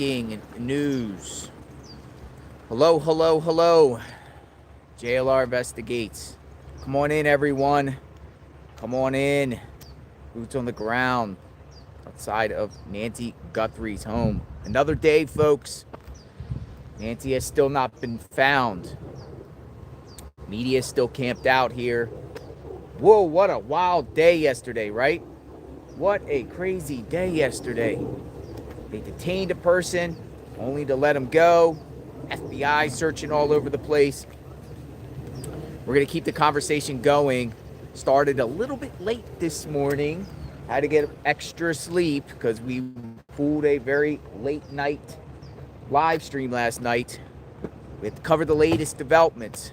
breaking news. Hello. JLR Investigates. Come on in, everyone. Come on in. Boots on the ground outside of Nancy Guthrie's home. Another day, folks. Nancy has still not been found. Media is still camped out here. Whoa, what a wild day yesterday, right? What a crazy day yesterday. They detained a person, only to let him go. FBI searching all over the place. We're going to keep the conversation going. Started a little bit late this morning. Had to get extra sleep because we pulled a very late night live stream last night. We had to cover the latest developments.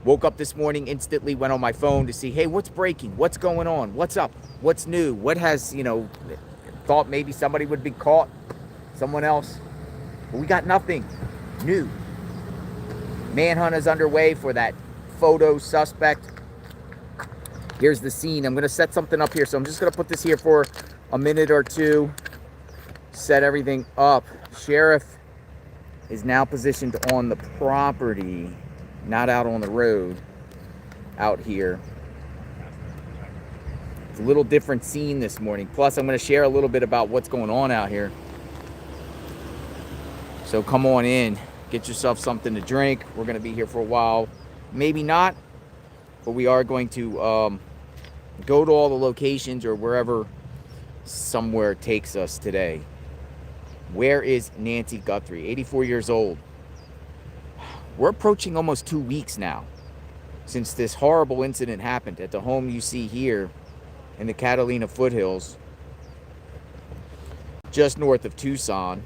Woke up this morning, instantly went on my phone to see, hey, what's breaking? What's going on? What's up? What's new? What has, thought maybe somebody would be caught, someone else. But we got nothing new. Manhunt is underway for that photo suspect. Here's the scene. I'm going to set something up here. So I'm just going to put this here for a minute or two. Set everything up. Sheriff is now positioned on the property, not out on the road, out here. It's a little different scene this morning. Plus, I'm going to share a little bit about what's going on out here. So come on in. Get yourself something to drink. We're going to be here for a while. Maybe not, but we are going to go to all the locations or wherever somewhere takes us today. Where is Nancy Guthrie? 84 years old. We're approaching almost 2 weeks now since this horrible incident happened at the home you see here in the Catalina Foothills, just north of Tucson.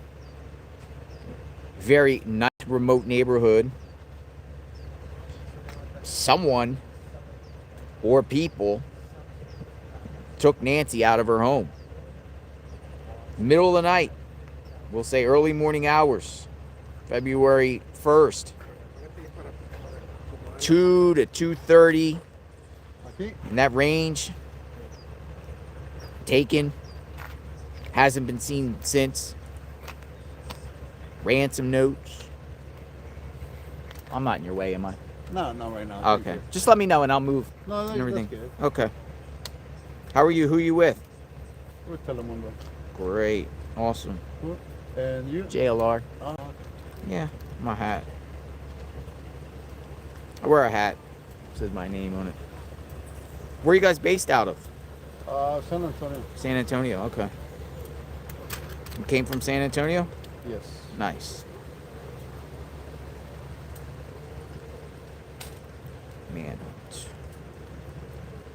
Very nice remote neighborhood. Someone or people took Nancy out of her home. Middle of the night, we'll say early morning hours, February 1st. 2 to 2:30, in that range. Taken. Hasn't been seen since. Ransom notes. I'm not in your way, am I? No, not right now. Okay. Just let me know and I'll move. No, and everything. That's good. Okay. How are you? Who are you with? We're Telemundo. Great. Awesome. And you? JLR. Yeah, my hat. I wear a hat. It says my name on it. Where are you guys based out of? San Antonio. San Antonio, okay. You came from San Antonio? Yes. Nice. Man.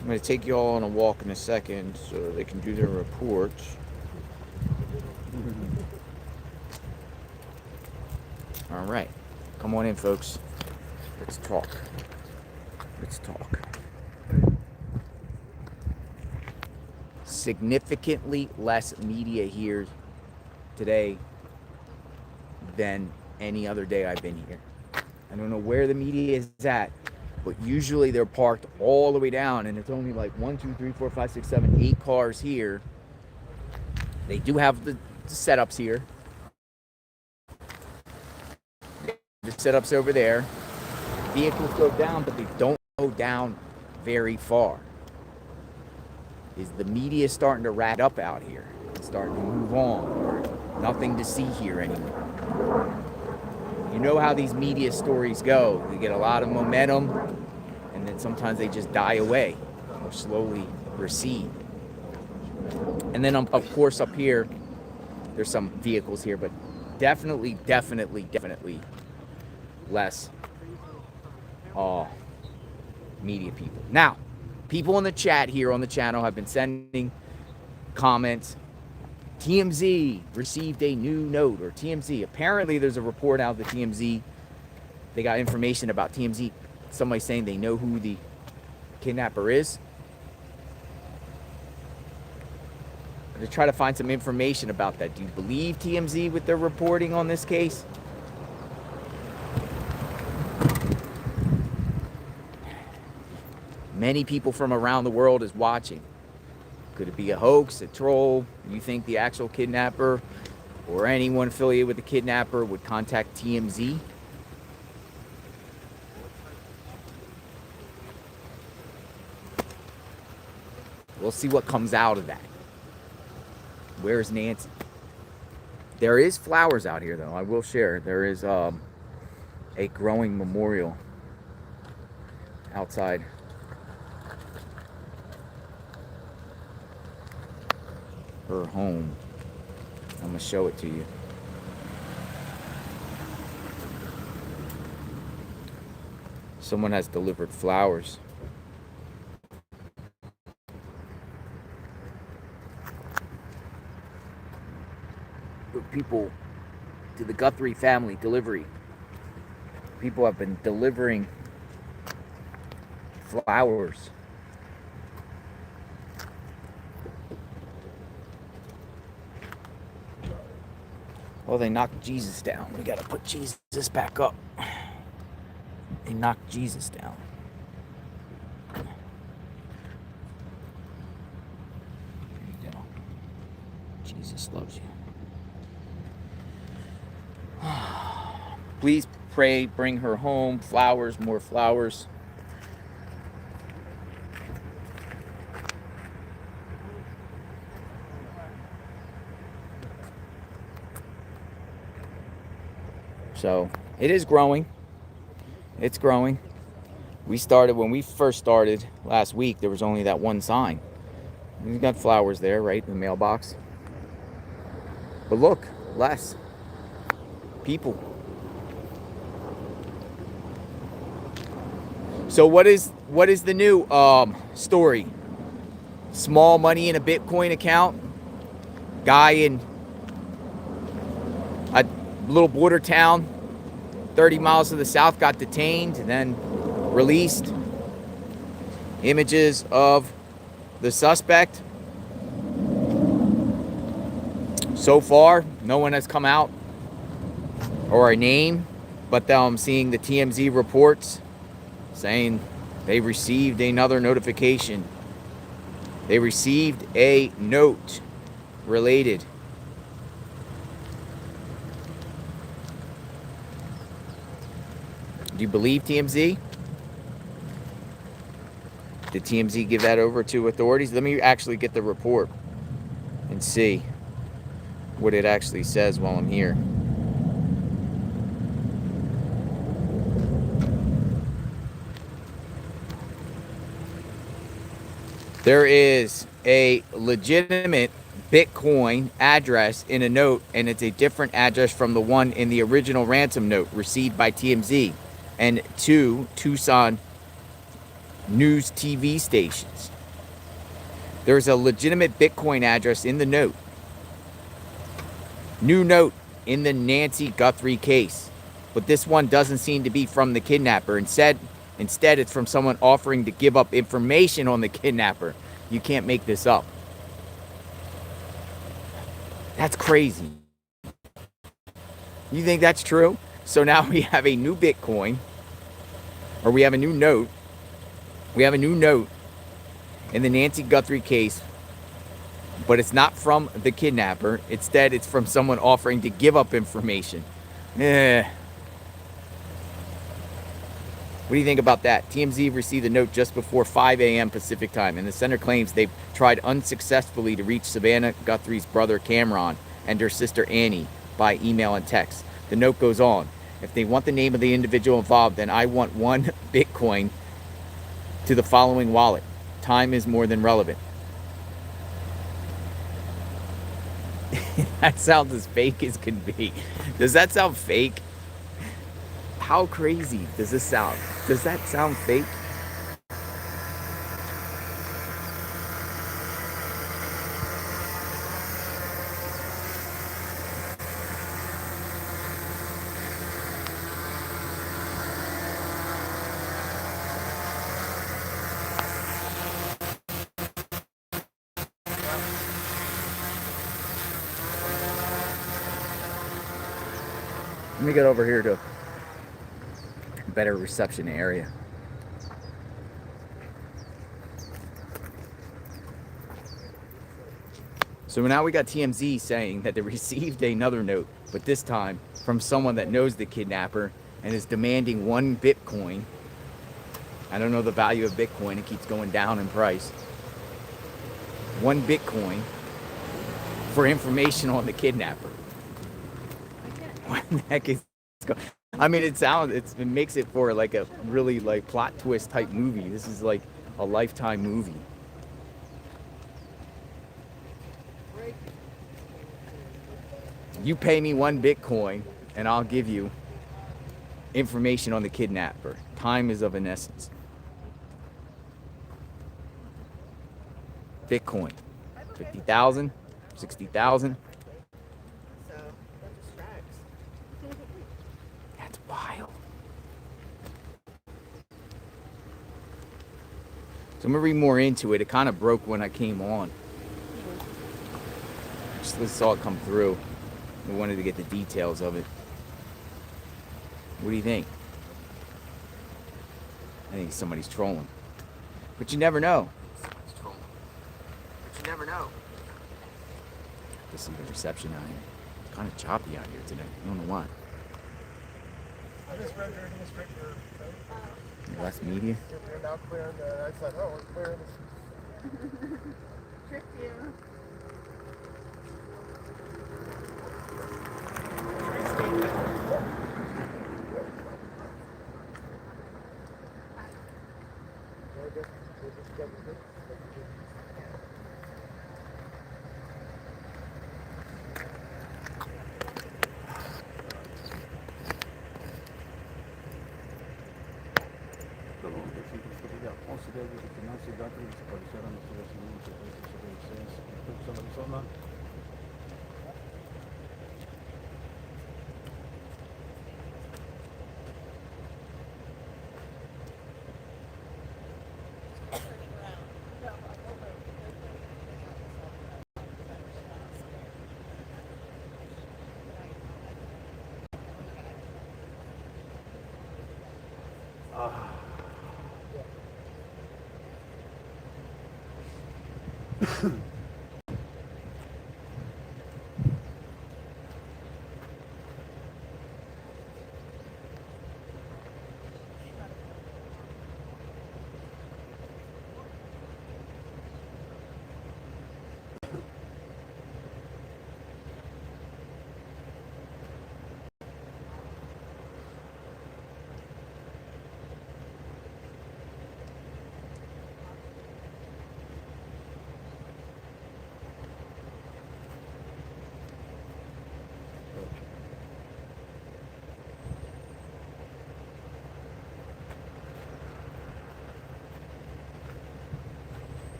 I'm going to take you all on a walk in a second so they can do their reports. All right. Come on in, folks. Let's talk. Significantly less media here today than any other day I've been here. I don't know where the media is at, but usually they're parked all the way down, and it's only like 1, 2, 3, 4, 5, 6, 7, 8 cars here. They do have the setups here. The setups over there. Vehicles go down, but they don't go down very far. Is the media starting to rat up out here? It's starting to move on, or nothing to see here anymore. You know how these media stories go. They get a lot of momentum, and then sometimes they just die away or slowly recede. And then, of course, up here, there's some vehicles here, but definitely less media people. Now, people in the chat here on the channel have been sending comments. TMZ received a new note, or TMZ. Apparently, there's a report out that TMZ, they got information about TMZ. Somebody saying they know who the kidnapper is. To try to find some information about that. Do you believe TMZ with their reporting on this case? Many people from around the world is watching. Could it be a hoax, a troll? You think the actual kidnapper or anyone affiliated with the kidnapper would contact TMZ. We'll see what comes out of that. Where's Nancy? There is flowers out here, though. I will share. There is a growing memorial outside her home. I'm going to show it to you. Someone has delivered flowers. People to the Guthrie family delivery. People have been delivering flowers. Well, they knocked Jesus down. We got to put Jesus back up. They knocked Jesus down. There you go. Jesus loves you. Please pray, bring her home. Flowers, more flowers. So it is growing. It's growing. When we first started last week, there was only that one sign. We've got flowers there, right, in the mailbox. But look, less people. So what is the new story? Small money in a Bitcoin account. Guy in a little border town 30 miles to the south got detained and then released. Images of the suspect. So far, no one has come out or a name, but I'm seeing the TMZ reports saying they received another notification. They received a note related. Do you believe TMZ? Did TMZ give that over to authorities? Let me actually get the report and see what it actually says while I'm here. There is a legitimate Bitcoin address in a note, and it's a different address from the one in the original ransom note received by TMZ and 2 TUCSON news TV stations. There's a legitimate Bitcoin address in the note. New note in the Nancy Guthrie case. But this one doesn't seem to be from the kidnapper. Instead, it's from someone offering to give up information on the kidnapper. You can't make this up. That's crazy. You think that's true? So now we have a new Bitcoin, or we have a new note. We have a new note in the Nancy Guthrie case, but it's not from the kidnapper. Instead, it's from someone offering to give up information. What do you think about that? TMZ received a note just before 5 a.m. Pacific time, and the center claims they've tried unsuccessfully to reach SAVANNAH Guthrie's brother Cameron and her sister Annie by email and text. The note goes on. If they want the name of the individual involved, then I want 1 Bitcoin to the following wallet. Time is more than relevant. That sounds as fake as can be. Does that sound fake? How crazy does this sound? Does that sound fake? Let me get over here to a better reception area. So now we got TMZ saying that they received another note, but this time from someone that knows the kidnapper and is demanding 1 Bitcoin. I don't know the value of Bitcoin. It keeps going down in price. 1 Bitcoin for information on the kidnapper. What the heck is going on? I mean, it makes it for like a really like plot twist type movie. This is like a Lifetime movie. You pay me 1 Bitcoin and I'll give you information on the kidnapper. Time is of an essence. Bitcoin. 50,000, 60,000. So that distracts. That's wild. So I'm gonna read more into it. It kind of broke when I came on. Just saw it come through. We wanted to get the details of it. What do you think? I think somebody's trolling. But you never know. Somebody's trolling. But you never know. To see the reception out here. It's kind of choppy out here today. I don't know why. I just read your newspaper. Less media? You're now clearing I said, oh, we're clearing this. Tricked you. Considero que Nancy Guthrie desapareciera en los Estados Unidos en TUCSON, Arizona.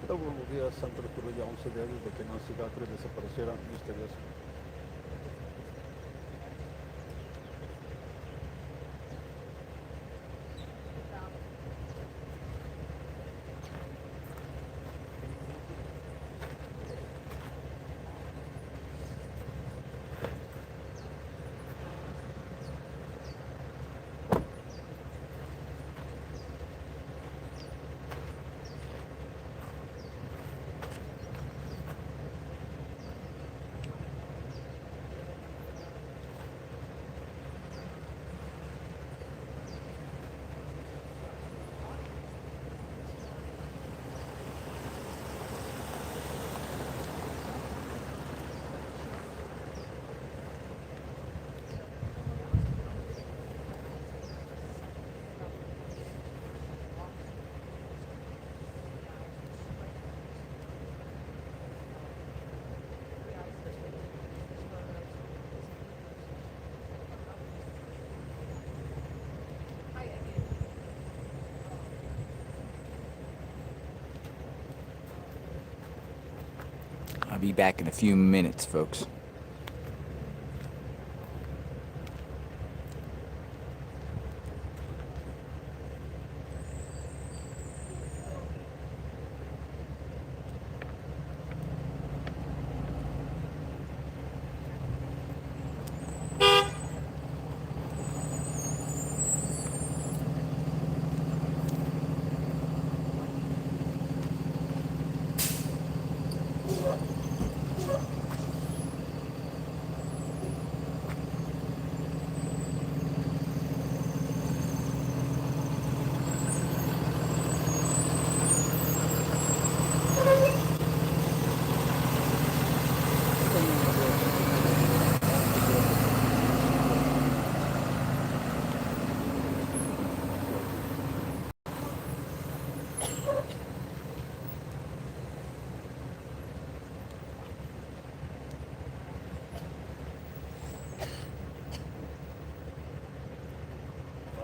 Todos los días han transcurrido ya 11 días desde que Nancy Guthrie desapareciera misteriosamente. I'll be back in a few minutes, folks.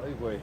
Ay, güey.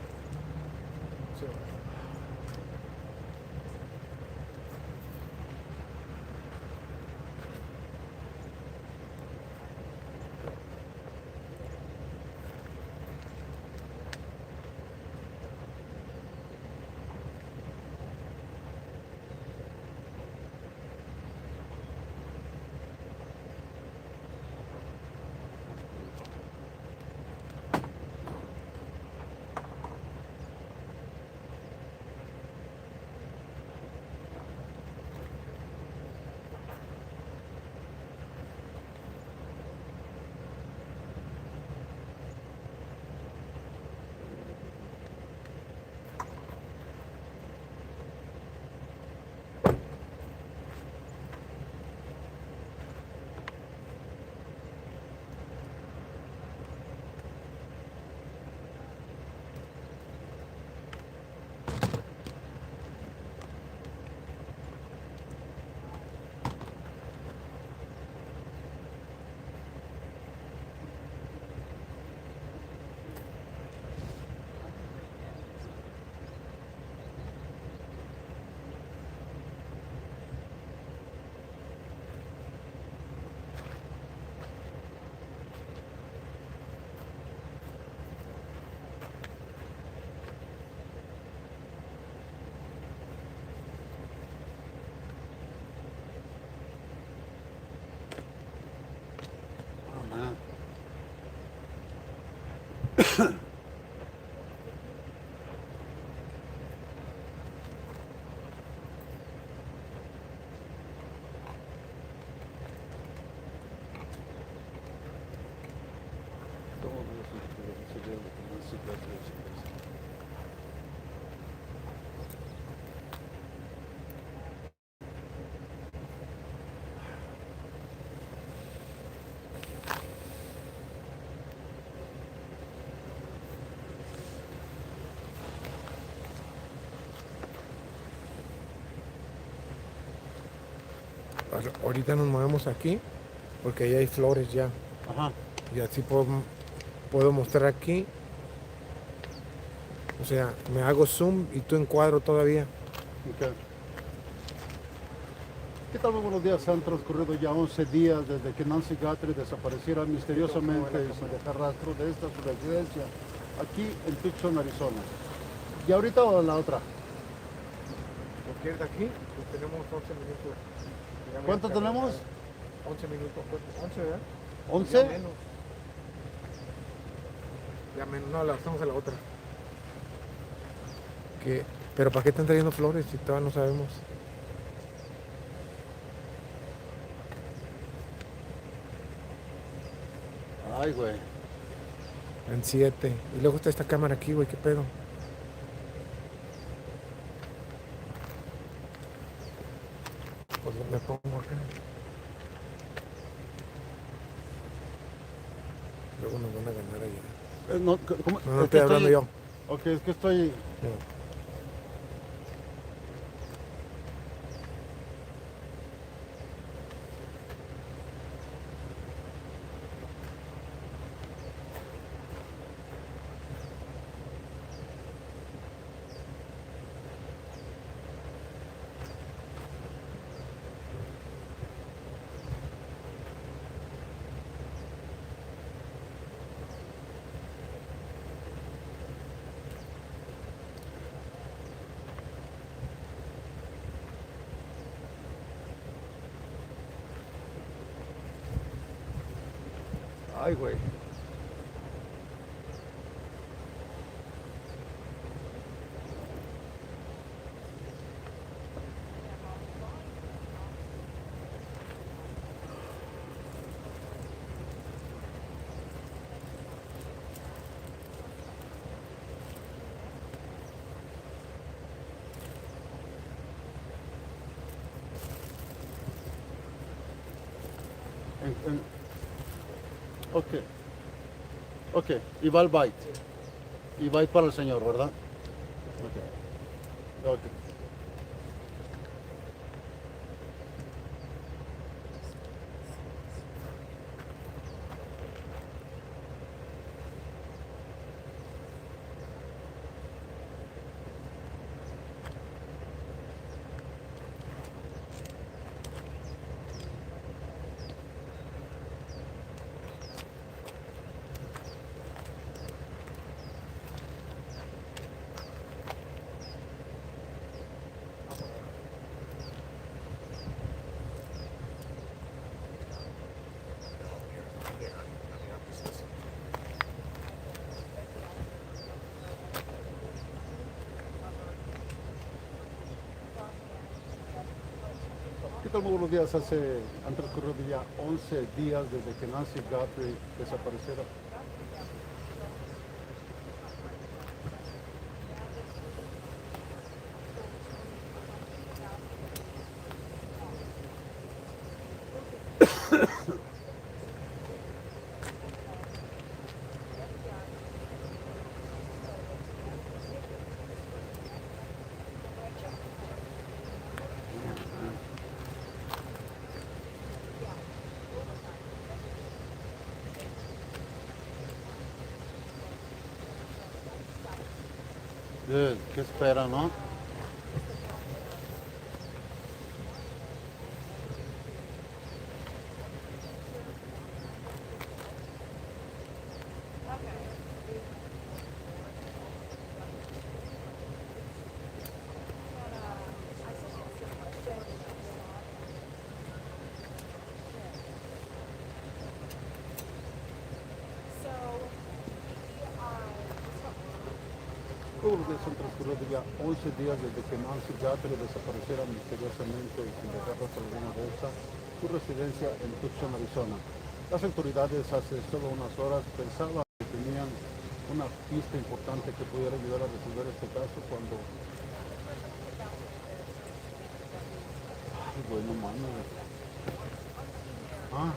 Ahorita nos movemos aquí porque ahí hay flores ya. Ajá. Y así puedo mostrar aquí. O sea, me hago zoom y tú encuadro todavía. Ok. ¿Qué tal? Muy buenos días. Han transcurrido ya 11 días desde que Nancy Guthrie desapareciera misteriosamente sin dejar rastro de esta su residencia aquí en TUCSON, Arizona. ¿Y ahorita o la otra? Cualquier de aquí, pues tenemos 11 minutos. Ya ¿Cuánto me tenemos? 11 minutos, pues, 11, ¿verdad? ¿11? Ya menos. Ya menos, no, la hacemos a la otra. ¿Pero para qué están trayendo flores si todavía no sabemos? Ay, güey. En 7. Y luego está esta cámara aquí, güey, ¿qué pedo? Pues me pongo acá. Luego nos van a ganar allá. No, ¿cómo? No, Es que estoy hablando yo. Ok, es que estoy... No. Ay, güey. Ok. Ok. Y va el byte. Y byte para el señor, ¿verdad? Ok. Ok. ¿Qué tal? Muy buenos días. Han transcurrido ya 11 días desde que Nancy Guthrie desapareciera. ¿Qué espera, no? Todos los días han transcurrido ya 11 días desde que Nancy Guthrie desapareciera misteriosamente y sin dejar rastro alguna de esta, su residencia en Tucson, Arizona. Las autoridades hace solo unas horas pensaban que tenían una pista importante que pudiera ayudar a resolver este caso cuando... Ay, güey, no mames. Ah.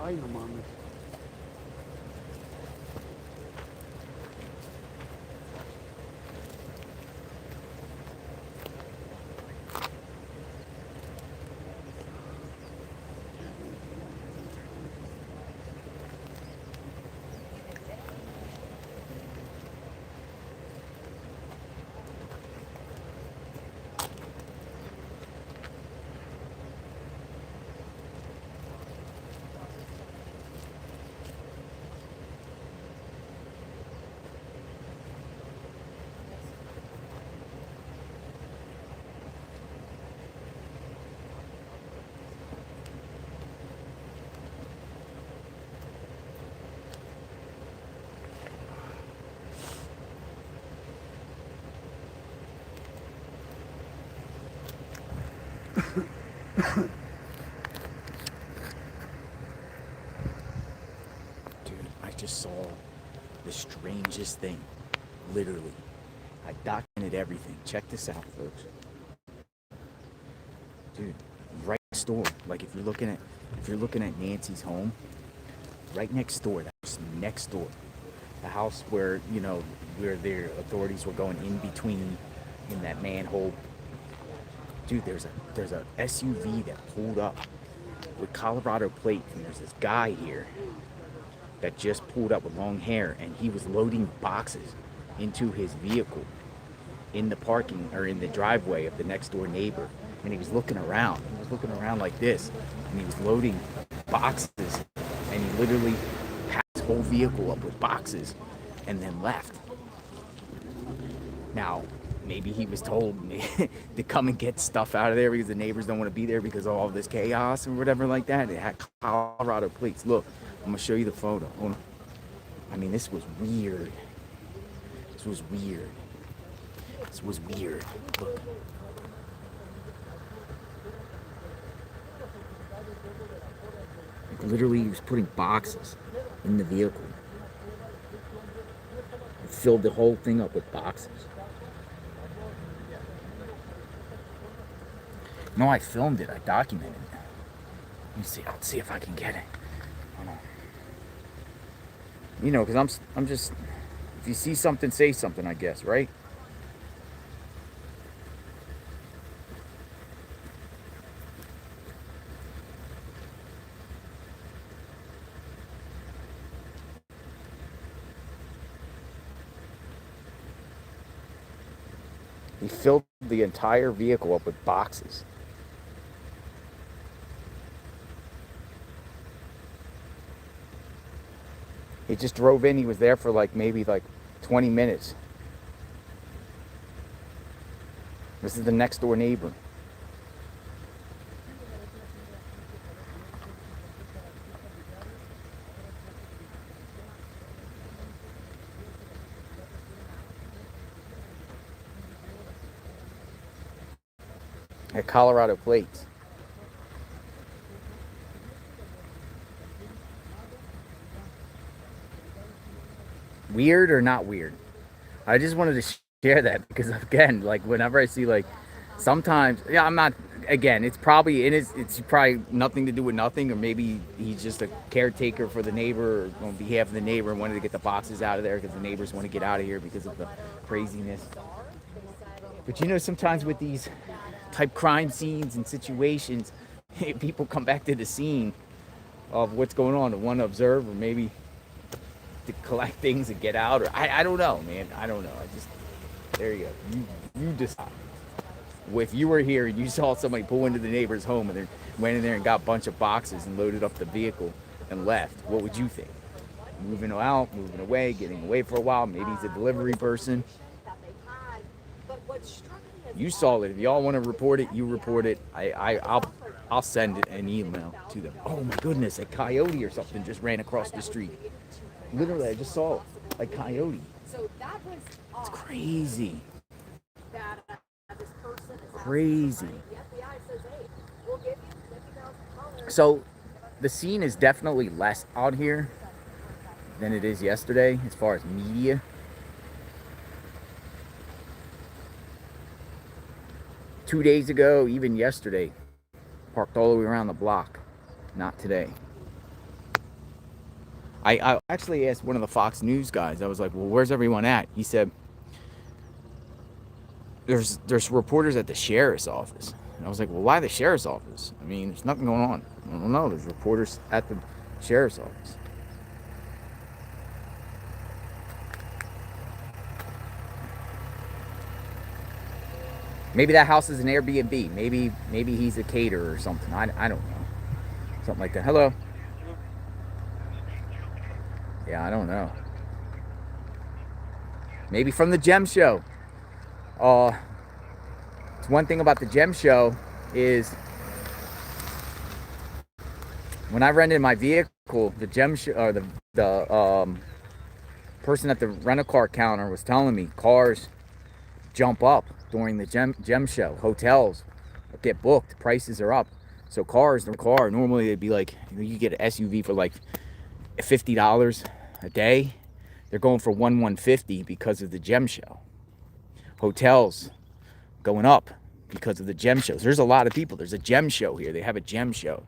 Ay, no mames. Dude, I just saw the strangest thing. Literally. I documented everything. Check this out, folks. Dude, right next door. Like if you're looking at Nancy's home, right next door, that's next door. The house where, you know, where their authorities were going in between in that manhole. Dude, there's a SUV that pulled up with Colorado plates, and there's this guy here that just pulled up with long hair, and he was loading boxes into his vehicle in the parking or in the driveway of the next door neighbor. And he was looking around. He was looking around like this, and he was loading boxes, and he literally packed his whole vehicle up with boxes and then left. Now, maybe he was told to come and get stuff out of there because the neighbors don't want to be there because of all this chaos or whatever like that. It had Colorado plates. Look, I'm going to show you the photo. Hold on. I mean, this was weird. This was weird. This was weird. Look. Like, literally, he was putting boxes in the vehicle. He filled the whole thing up with boxes. No, I filmed it. I documented it. Let me see. I'll see if I can get it. Hold on. You know, because I'm just. If you see something, say something, I guess, right? He filled the entire vehicle up with boxes. He just drove in. He was there for maybe 20 minutes. This is the next door neighbor. At Colorado plates. Weird or not weird? I just wanted to share that because, again, whenever I see sometimes, yeah, I'm not, again, it's probably nothing to do with nothing, or maybe he's just a caretaker for the neighbor or on behalf of the neighbor and wanted to get the boxes out of there because the neighbors want to get out of here because of the craziness. But you know, sometimes with these type crime scenes and situations, people come back to the scene of what's going on to want to observe, or maybe to collect things and get out, or I don't know, man. I don't know. There you go. You decide. If you were here and you saw somebody pull into the neighbor's home and they went in there and got a bunch of boxes and loaded up the vehicle and left, what would you think? Moving out, moving away, getting away for a while? Maybe he's a delivery person. You saw it. If y'all want to report it, you report it. I'll send it an email to them. Oh my goodness, a coyote or something just ran across the street. Literally, I just saw it. A coyote. It's crazy. Crazy. So the scene is definitely less out here than it is yesterday as far as media. Two days ago, even yesterday, parked all the way around the block. Not today. I actually asked one of the Fox News guys. I was like, well, where's everyone at? He said, there's reporters at the sheriff's office. And I was like, well, why the sheriff's office? I mean, there's nothing going on. I don't know. There's reporters at the sheriff's office. Maybe that house is an Airbnb. Maybe he's a caterer or something. I don't know. Something like that. Hello. Yeah, I don't know. Maybe from the Gem Show. It's one thing about the Gem Show is when I rented my vehicle, the Gem Show, or the person at the rental car counter was telling me cars jump up during the Gem Show. Hotels get booked. Prices are up. So cars, the car, normally they'd be like, you get an SUV for like $50 a day. They're going for $150 because of the gem show. Hotels going up because of the gem shows. There's a lot of people. There's a gem show here. They have a gem show.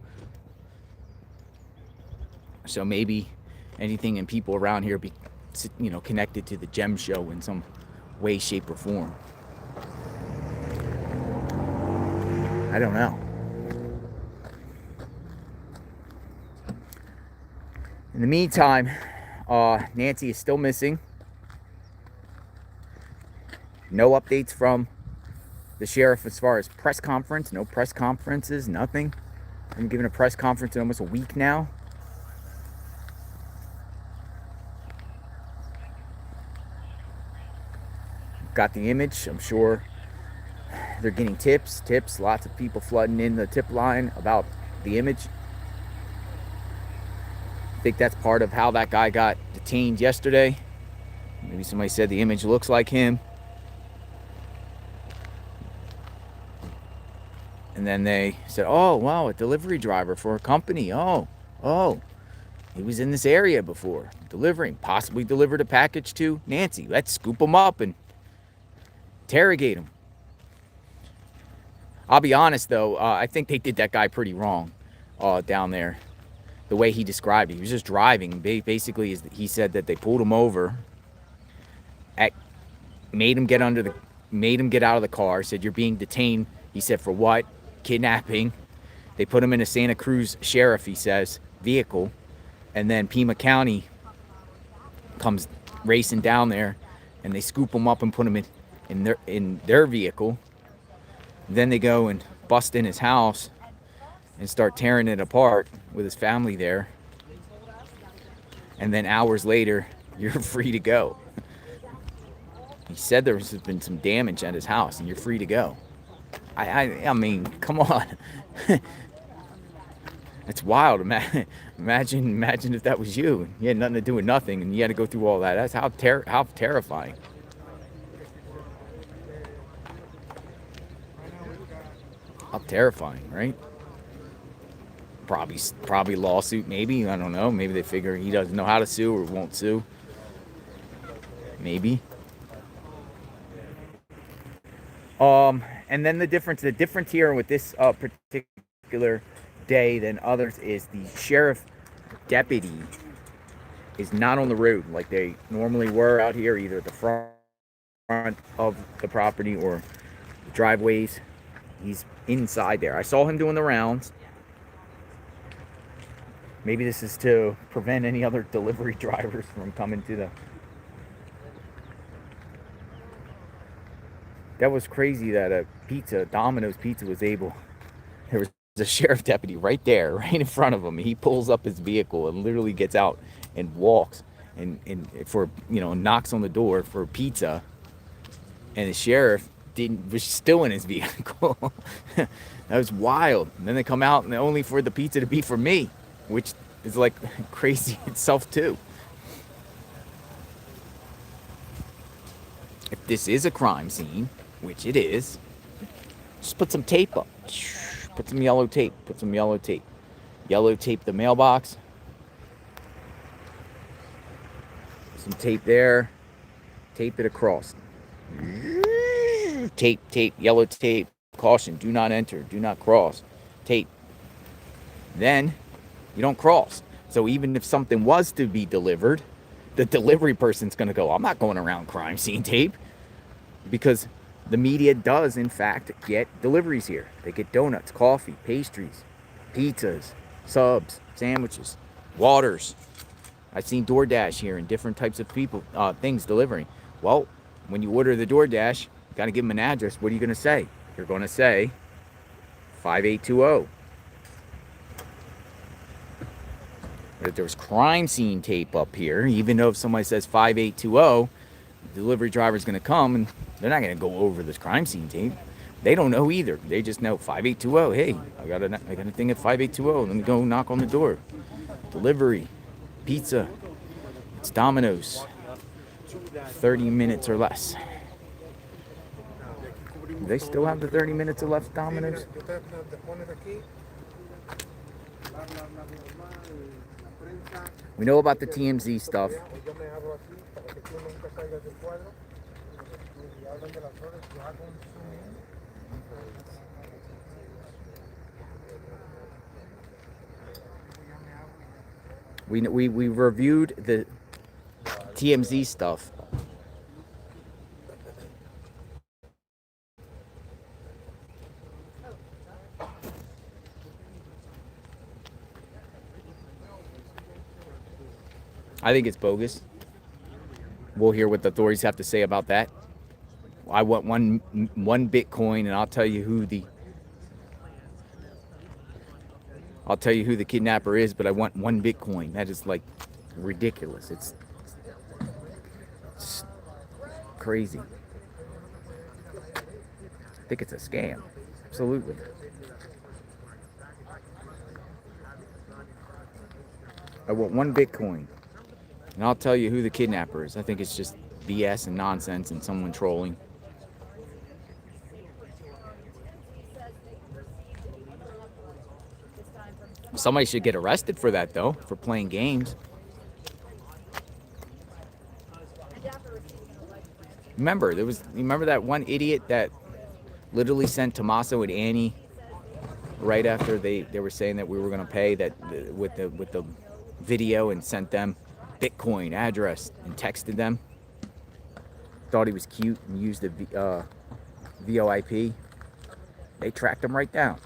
So maybe anything and people around here be, you know, connected to the gem show in some way, shape, or form. I don't know. In the meantime, Nancy is still missing. No updates from the sheriff as far as press conference. No press conferences, nothing. I'm giving a press conference in almost a week now. Got the image. I'm sure they're getting tips. Lots of people flooding in the tip line about the image. I think that's part of how that guy got detained yesterday. Maybe somebody said the image looks like him. And then they said, oh, wow, a delivery driver for a company. Oh, he was in this area before, delivering, possibly delivered a package to Nancy. Let's scoop him up and interrogate him. I'll be honest, though, I think they did that guy pretty wrong down there. The way he described it, he was just driving. Basically, he said that they pulled him over, made him get out of the car. Said, you're being detained. He said, for what? Kidnapping. They put him in a Santa Cruz sheriff, he says, vehicle, and then Pima County comes racing down there, and they scoop him up and put him in their vehicle. Then they go and bust in his house and start tearing it apart with his family there. And then hours later, you're free to go. He said there's been some damage at his house, and you're free to go. I mean, come on. It's wild. Imagine if that was you. You had nothing to do with nothing, and you had to go through all that. That's how terrifying. How terrifying, right? Probably lawsuit, maybe. I don't know. Maybe they figure he doesn't know how to sue or won't sue. Maybe. And then the difference here with this particular day than others is the sheriff deputy is not on the road like they normally were out here, either at the front of the property or the driveways. He's inside there. I saw him doing the rounds. Maybe this is to prevent any other delivery drivers from coming to the... That was crazy that Domino's Pizza was able... There was a sheriff deputy right there, right in front of him. He pulls up his vehicle and literally gets out and walks and for, you know, knocks on the door for pizza. And the sheriff was still in his vehicle. That was wild. And then they come out and only for the pizza to be for me, which is like crazy itself too. If this is a crime scene, which it is, just put some tape up. Put some yellow tape. Yellow tape the mailbox. Some tape there. Tape it across. Tape, yellow tape. Caution, do not enter, do not cross. Tape. Then you don't cross. So even if something was to be delivered, the delivery person's going to go, I'm not going around crime scene tape. Because the media does, in fact, get deliveries here. They get donuts, coffee, pastries, pizzas, subs, sandwiches, waters. I've seen DoorDash here and different types of people, things delivering. Well, when you order the DoorDash, you got to give them an address. What are you going to say? You're going to say 5820. But if there's crime scene tape up here, even though if somebody says 5820, the delivery driver's going to come and they're not going to go over this crime scene tape. They don't know either. They just know 5820. Hey, I got a thing at 5820. Let me go knock on the door. Delivery, pizza. It's Domino's. 30 minutes or less. Do they still have the 30 minutes or less Domino's? We know about the TMZ stuff. Yo me abro aquí para que tú nunca salgas del cuadro. Y hablan de las horas, yo hago un zoom in. We reviewed the TMZ stuff. I think it's bogus. We'll hear what the authorities have to say about that. I want one Bitcoin, and I'll tell you who the kidnapper is, but I want 1 Bitcoin. That is like ridiculous. It's crazy. I think it's a scam. Absolutely. I want 1 Bitcoin, and I'll tell you who the kidnapper is. I think it's just BS and nonsense and someone trolling. Somebody should get arrested for that, though, for playing games. Remember that one idiot that literally sent Tommaso and Annie right after they were saying that we were going to pay that with the video, and sent them Bitcoin address and texted them. Thought he was cute and used the VoIP. They tracked him right down.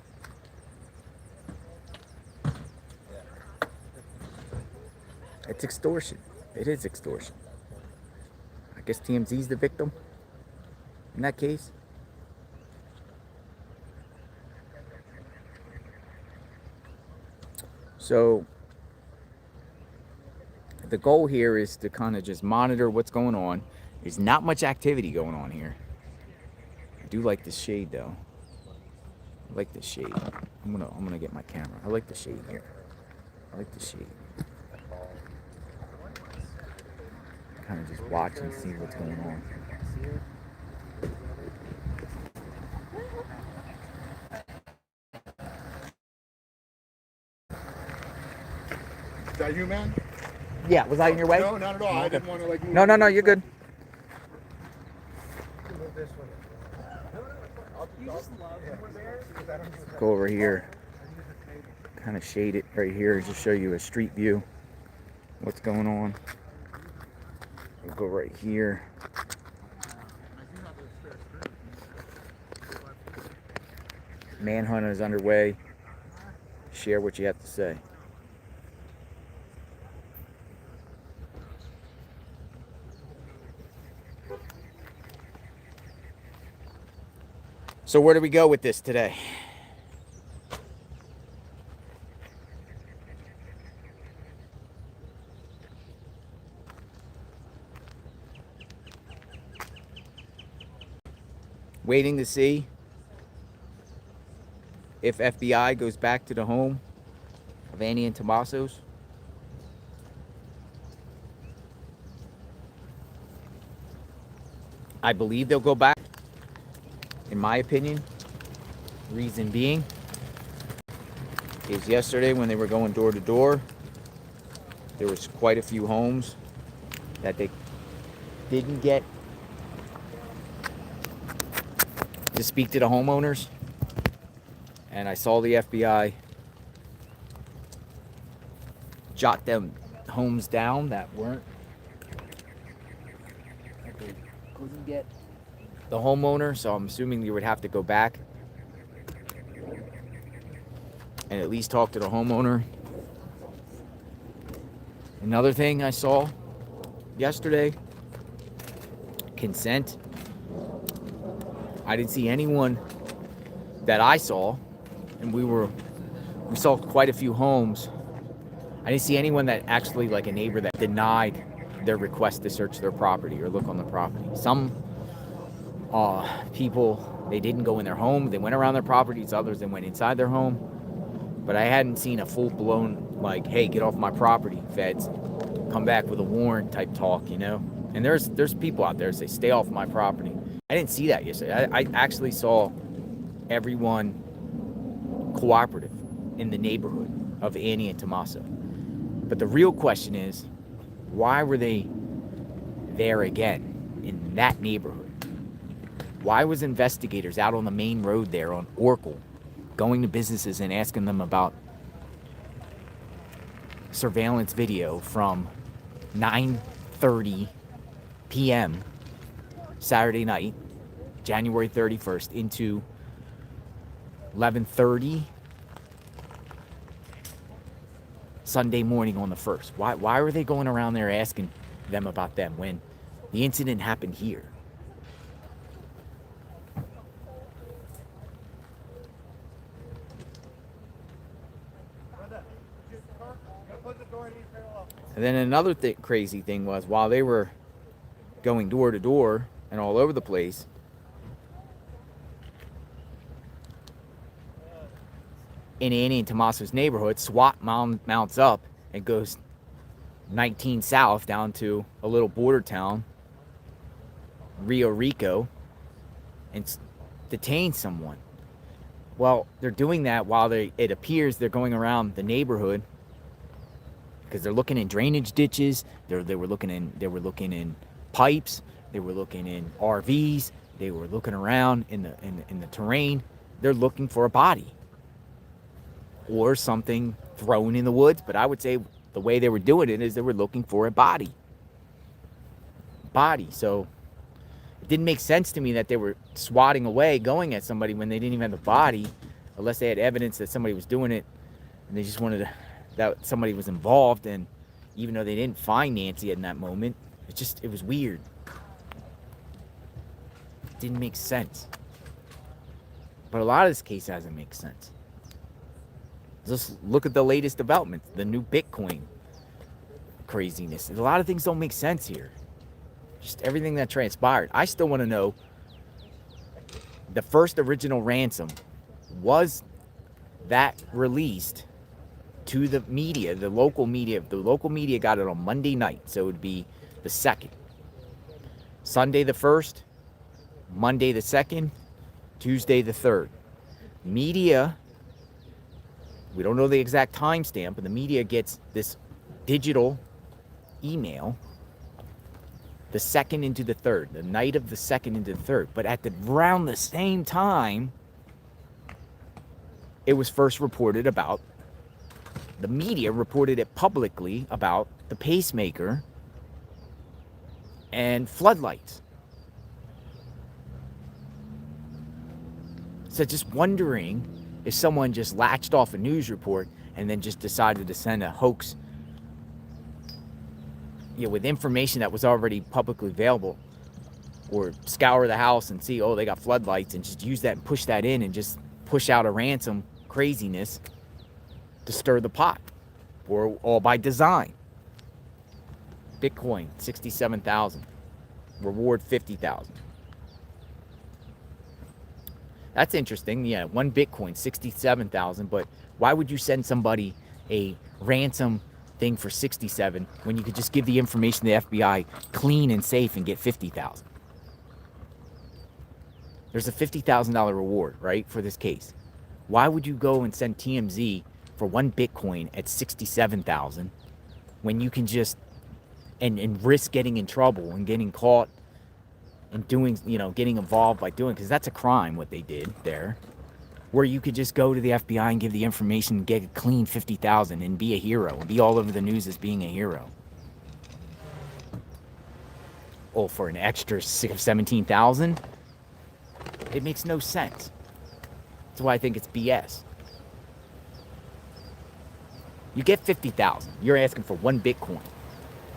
It's extortion. It is extortion. I guess TMZ's the victim in that case. So the goal here is to kind of just monitor what's going on. There's not much activity going on here. I do like this shade though. I like this shade. I'm gonna get my camera. I like the shade here. I like the shade. Kind of just watch and see what's going on. Is that you, man? Yeah, was I in your way? No, not at all. I didn't want to like. No, you're good. Go over here. Kind of shade it right here, just show you a street view. What's going on? We'll go right here. Manhunt is underway. Share what you have to say. So where do we go with this today? Waiting to see if FBI goes back to the home of Annie and Tommaso's. I believe they'll go back, in my opinion. Reason being is yesterday when they were going door to door, there was quite a few homes that they didn't get to speak to the homeowners, and I saw the FBI jot them homes down that weren't, that they couldn't get the homeowner. So I'm assuming you would have to go back and at least talk to the homeowner. Another thing I saw yesterday, consent. I didn't see anyone that I saw, and we saw quite a few homes. I didn't see anyone that actually, like a neighbor, that denied their request to search their property or look on the property. Some people, they didn't go in their home, they went around their properties. Others, they went inside their home. But I hadn't seen a full-blown, like, hey, get off my property, feds, come back with a warrant type talk, you know? And there's people out there that say, stay off my property. I didn't see that yesterday. I actually saw everyone cooperative in the neighborhood. of Annie and Tommaso. But the real question is, why were they there again in that neighborhood? Why was investigators out on the main road there on Oracle going to businesses and asking them about surveillance video from 9:30 p.m. Saturday night, January 31st, into 11:30 Sunday morning on the 1st? Why were they going around there asking them about them when the incident happened here? And then another crazy thing was, while they were going door to door and all over the place, in Annie and Tommaso's neighborhood, SWAT mounts up and goes 19 south down to a little border town, Rio Rico, and detains someone. Well, they're doing that while it appears they're going around the neighborhood because they're looking in drainage ditches. They were looking in pipes. They were looking in RVs. They were looking around in the terrain. They're looking for a body or something thrown in the woods. But I would say the way they were doing it is they were looking for a body. So it didn't make sense to me that they were swatting away, going at somebody when they didn't even have the body, unless they had evidence that somebody was doing it and they just wanted that somebody was involved. And even though they didn't find Nancy in that moment, it was weird. It didn't make sense. But a lot of this case doesn't make sense. Just look at the latest developments, the new Bitcoin craziness. A lot of things don't make sense here. Just everything that transpired. I still want to know, the first original ransom, was that released to the media, the local media? The local media got it on Monday night, so it would be the 2nd. Sunday the 1st, Monday the 2nd, Tuesday the 3rd. Media, we don't know the exact timestamp, but the media gets this digital email the 2nd into the 3rd, the night of the 2nd into the 3rd. But at around the same time, it was first reported about, the media reported it publicly about the pacemaker and floodlights. So just wondering if someone just latched off a news report and then just decided to send a hoax, with information that was already publicly available, or scour the house and see, oh, they got floodlights, and just use that and push that in and just push out a ransom craziness to stir the pot, or all by design. Bitcoin, 67,000. Reward, 50,000. That's interesting. Yeah, one Bitcoin, 67,000. But why would you send somebody a ransom thing for 67 when you could just give the information to the FBI clean and safe and get 50,000? There's a $50,000 reward, right, for this case. Why would you go and send TMZ for one Bitcoin at 67,000 when you can just and risk getting in trouble and getting caught and doing, getting involved by doing, because that's a crime what they did there, where you could just go to the FBI and give the information and get a clean 50,000 and be a hero and be all over the news as being a hero. Oh, for an extra 17,000? It makes no sense. That's why I think it's BS. You get 50,000. You're asking for one Bitcoin.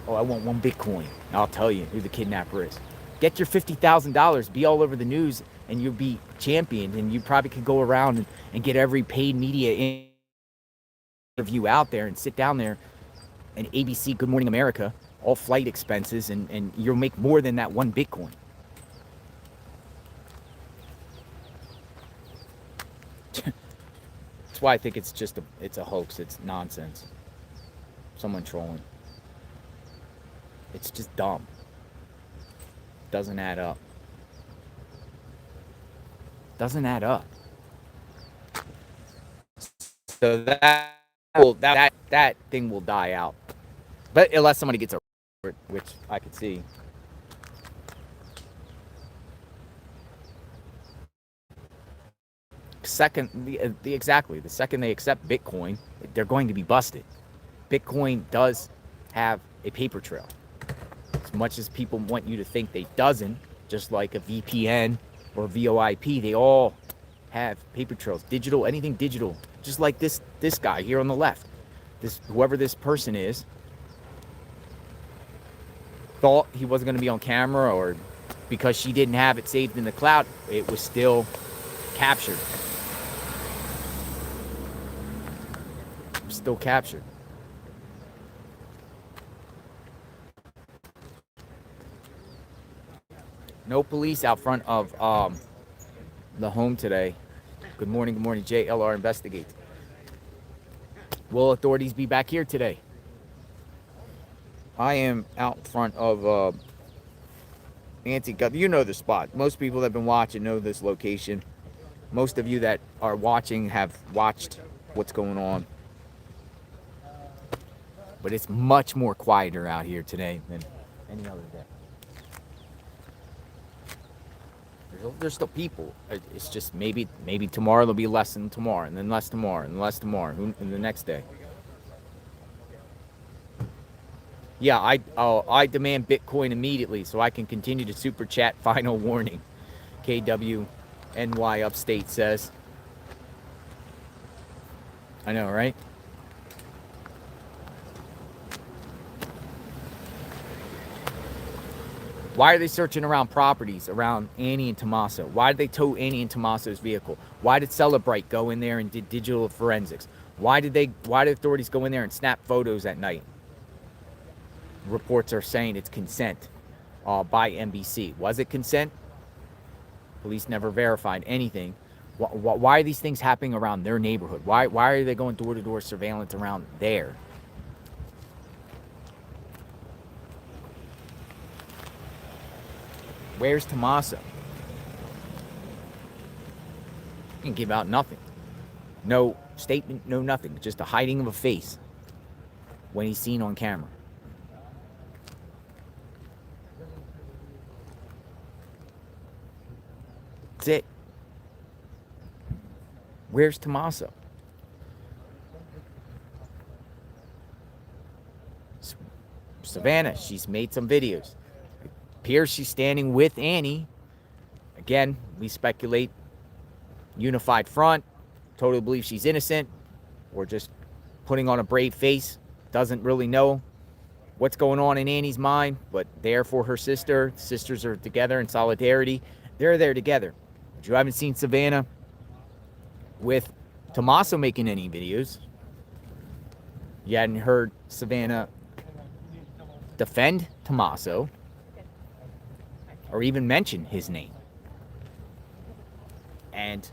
Oh, I want one Bitcoin. I'll tell you who the kidnapper is. Get your $50,000, be all over the news, and you'll be championed, and you probably could go around and get every paid media interview out there and sit down there and ABC, Good Morning America, all flight expenses, and you'll make more than that one Bitcoin. That's why I think it's a hoax. It's nonsense. Someone trolling. It's just dumb. Doesn't add up. Doesn't add up. So that that thing will die out. But unless somebody gets a report, which I could see. Exactly. The second they accept Bitcoin, they're going to be busted. Bitcoin does have a paper trail. As much as people want you to think they doesn't, just like a VPN or VoIP, they all have paper trails. Digital, anything digital. Just like this guy here on the left. Whoever this person is thought he wasn't going to be on camera, or because she didn't have it saved in the cloud, it was still captured. Still captured. No police out front of the home today. Good morning, JLR investigates. Will authorities be back here today? I am out front of Nancy Guthrie. You know the spot. Most people that have been watching know this location. Most of you that are watching have watched what's going on. But it's much more quieter out here today than any other day. There's still people. It's just maybe tomorrow there'll be less than tomorrow, and then less tomorrow, and less tomorrow, and the next day. Yeah, I demand Bitcoin immediately so I can continue to super chat. Final warning. KWNY Upstate says. I know, right? Why are they searching around properties around Annie and Tommaso? Why did they tow Annie and Tommaso's vehicle? Why did Celebrate go in there and did digital forensics? Why did authorities go in there and snap photos at night? Reports are saying it's consent by NBC. Was it consent? Police never verified anything. Why are these things happening around their neighborhood? Why are they going door-to-door surveillance around there? Where's Tommaso? He can give out nothing. No statement, no nothing. Just a hiding of a face when he's seen on camera. That's it. Where's Tommaso? Savannah, she's made some videos. It appears she's standing with Annie. Again, we speculate unified front. Totally believe she's innocent, or just putting on a brave face. Doesn't really know what's going on in Annie's mind, but there for her sister. The sisters are together in solidarity. They're there together. But you haven't seen Savannah with Tommaso making any videos. You hadn't heard Savannah defend Tommaso or even mention his name. And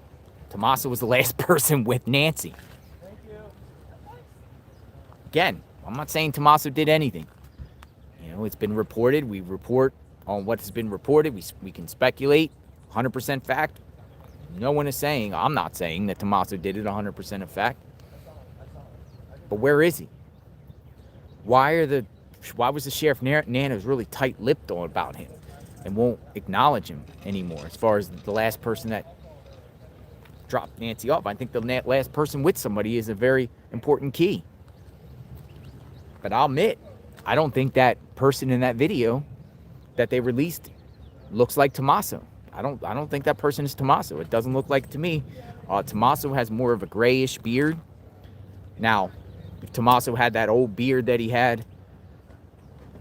Tommaso was the last person with Nancy. Again, I'm not saying Tommaso did anything. You know, it's been reported. We report on what has been reported. We can speculate. 100% fact. No one is saying, I'm not saying that Tommaso did it 100% of fact. But where is he? Why was the Sheriff Nanos really tight-lipped about him and won't acknowledge him anymore as far as the last person that dropped Nancy off? I think the last person with somebody is a very important key. But I'll admit, I don't think that person in that video that they released looks like Tommaso. I don't think that person is Tommaso. It doesn't look like it to me. Tommaso has more of a grayish beard. Now, if Tommaso had that old beard that he had,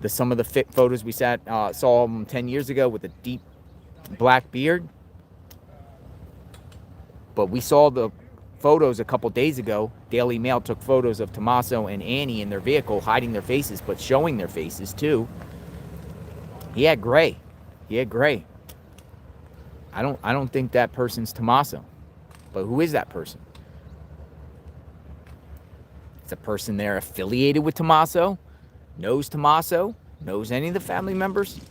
some of the fit photos we saw him 10 years ago with a deep black beard. But we saw the photos a couple days ago. Daily Mail took photos of Tommaso and Annie in their vehicle, hiding their faces, but showing their faces too. He had gray. I don't think that person's Tommaso. But who is that person? It's a person there affiliated with Tommaso, knows any of the family members.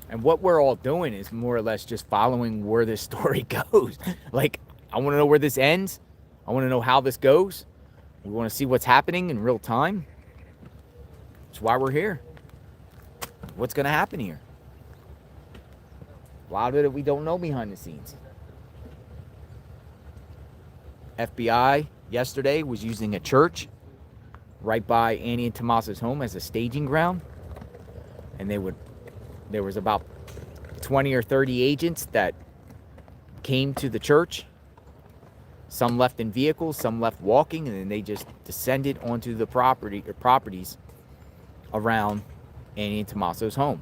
And what we're all doing is more or less just following where this story goes. Like, I want to know where this ends. I want to know how this goes. We want to see what's happening in real time. That's why we're here. What's going to happen here? A lot of it we don't know behind the scenes. FBI yesterday was using a church right by Annie and Tommaso's home as a staging ground. And there was about 20 or 30 agents that came to the church. Some left in vehicles, some left walking, and then they just descended onto the properties around Annie and Tommaso's home.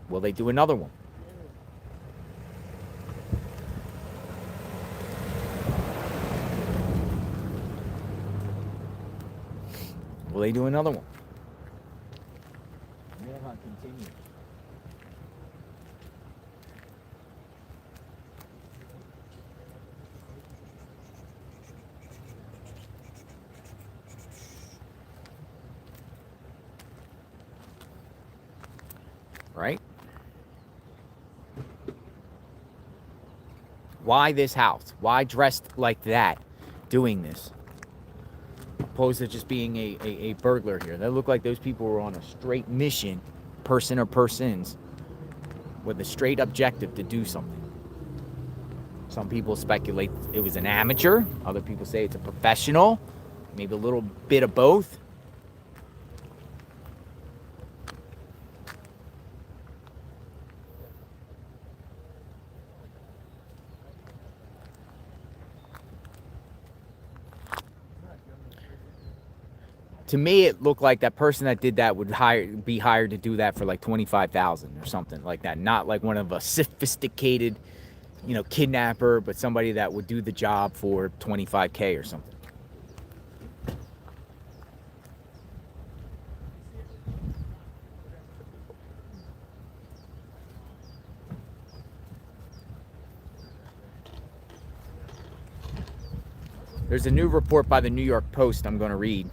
Will they do another one? Will they do another one? Manhunt continues. Right? Why this house? Why dressed like that doing this? Opposed to just being a burglar here. They look like those people were on a straight mission, person or persons, with a straight objective to do something. Some people speculate it was an amateur. Other people say it's a professional. Maybe a little bit of both. To me, it looked like that person that did that would be hired to do that for like $25,000 or something like that. Not like one of a sophisticated, kidnapper, but somebody that would do the job for $25K or something. There's a new report by the New York Post I'm going to read.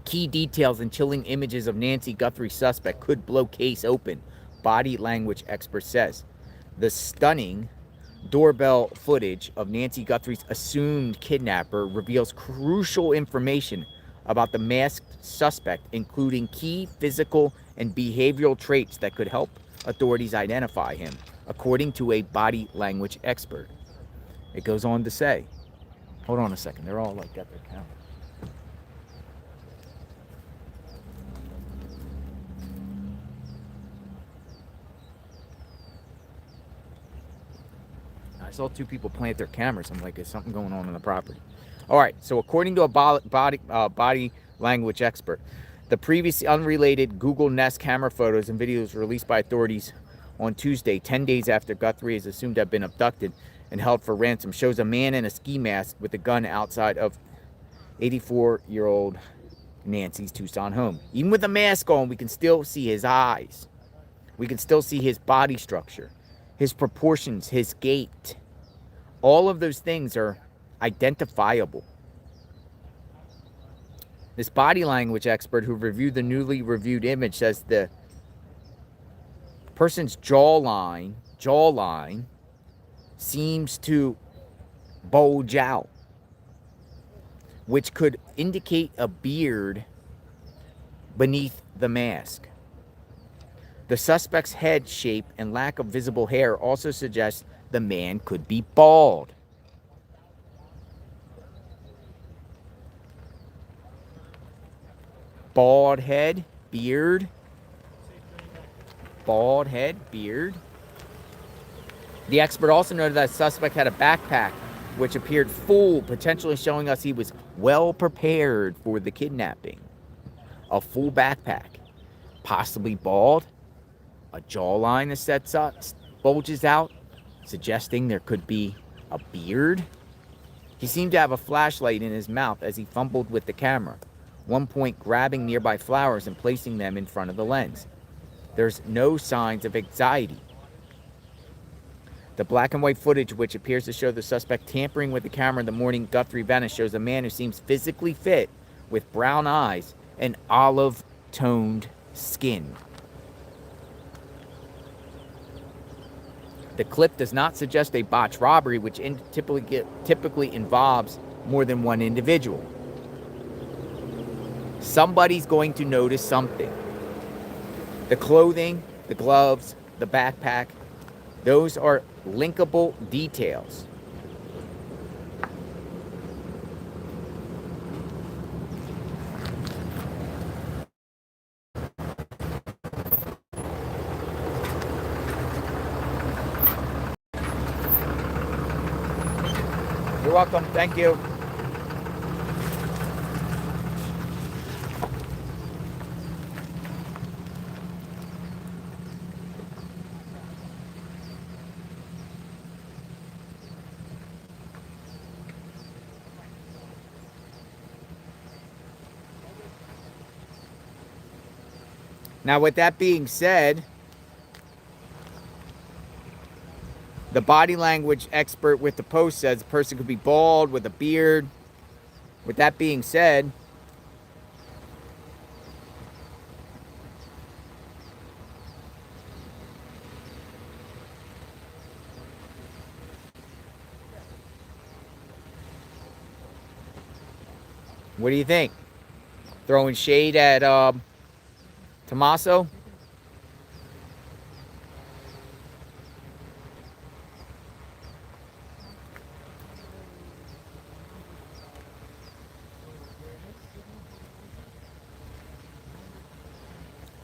Key details and chilling images of Nancy Guthrie suspect could blow case open, body language expert says. The stunning doorbell footage of Nancy Guthrie's assumed kidnapper reveals crucial information about the masked suspect, including key physical and behavioral traits that could help authorities identify him, according to a body language expert. It goes on to say, hold on a second, they're all like got their camera. I saw two people plant their cameras. I'm like, is something going on the property? All right, so according to a body language expert, the previously unrelated Google Nest camera photos and videos released by authorities on Tuesday, 10 days after Guthrie is assumed to have been abducted and held for ransom, shows a man in a ski mask with a gun outside of 84-year-old Nancy's Tucson home. Even with the mask on, we can still see his eyes. We can still see his body structure, his proportions, his gait. All of those things are identifiable. This body language expert who reviewed the newly reviewed image says the person's jawline seems to bulge out, which could indicate a beard beneath the mask. The suspect's head shape and lack of visible hair also suggests the man could be bald. Bald head, beard. Bald head, beard. The expert also noted that the suspect had a backpack which appeared full, potentially showing us he was well prepared for the kidnapping. A full backpack, possibly bald, a jawline that sets up, bulges out, suggesting there could be a beard. He seemed to have a flashlight in his mouth as he fumbled with the camera, one point grabbing nearby flowers and placing them in front of the lens. There's no signs of anxiety. The black and white footage, which appears to show the suspect tampering with the camera the morning Guthrie vanished, shows a man who seems physically fit with brown eyes and olive-toned skin. The clip does not suggest a botched robbery, which typically involves more than one individual. Somebody's going to notice something. The clothing, the gloves, the backpack, those are linkable details. You're welcome. Thank you. Now, with that being said, the body language expert with the post says the person could be bald with a beard. With that being said, what do you think? Throwing shade at Tommaso?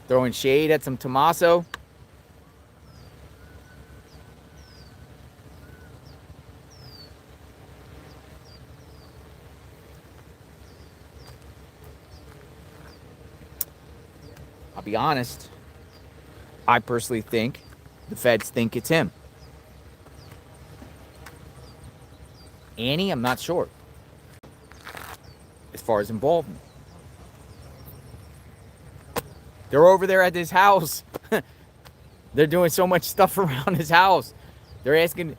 Throwing shade at some Tommaso? I'll be honest. I personally think the feds think it's him. Annie, I'm not sure. As far as involvement. They're over there at his house. They're doing so much stuff around his house. They're asking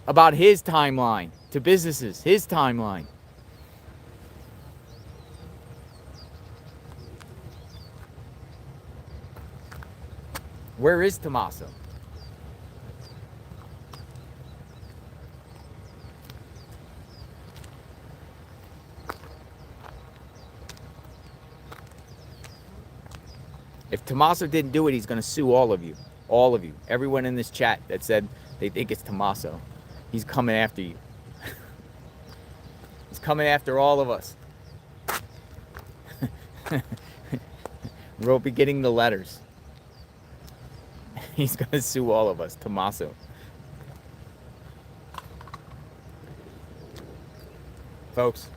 about his timeline to businesses, his timeline. Where is Tommaso? If Tommaso didn't do it, he's going to sue all of you. All of you. Everyone in this chat that said they think it's Tommaso. He's coming after you. He's coming after all of us. We'll be getting the letters. He's going to sue all of us, Tommaso. Folks,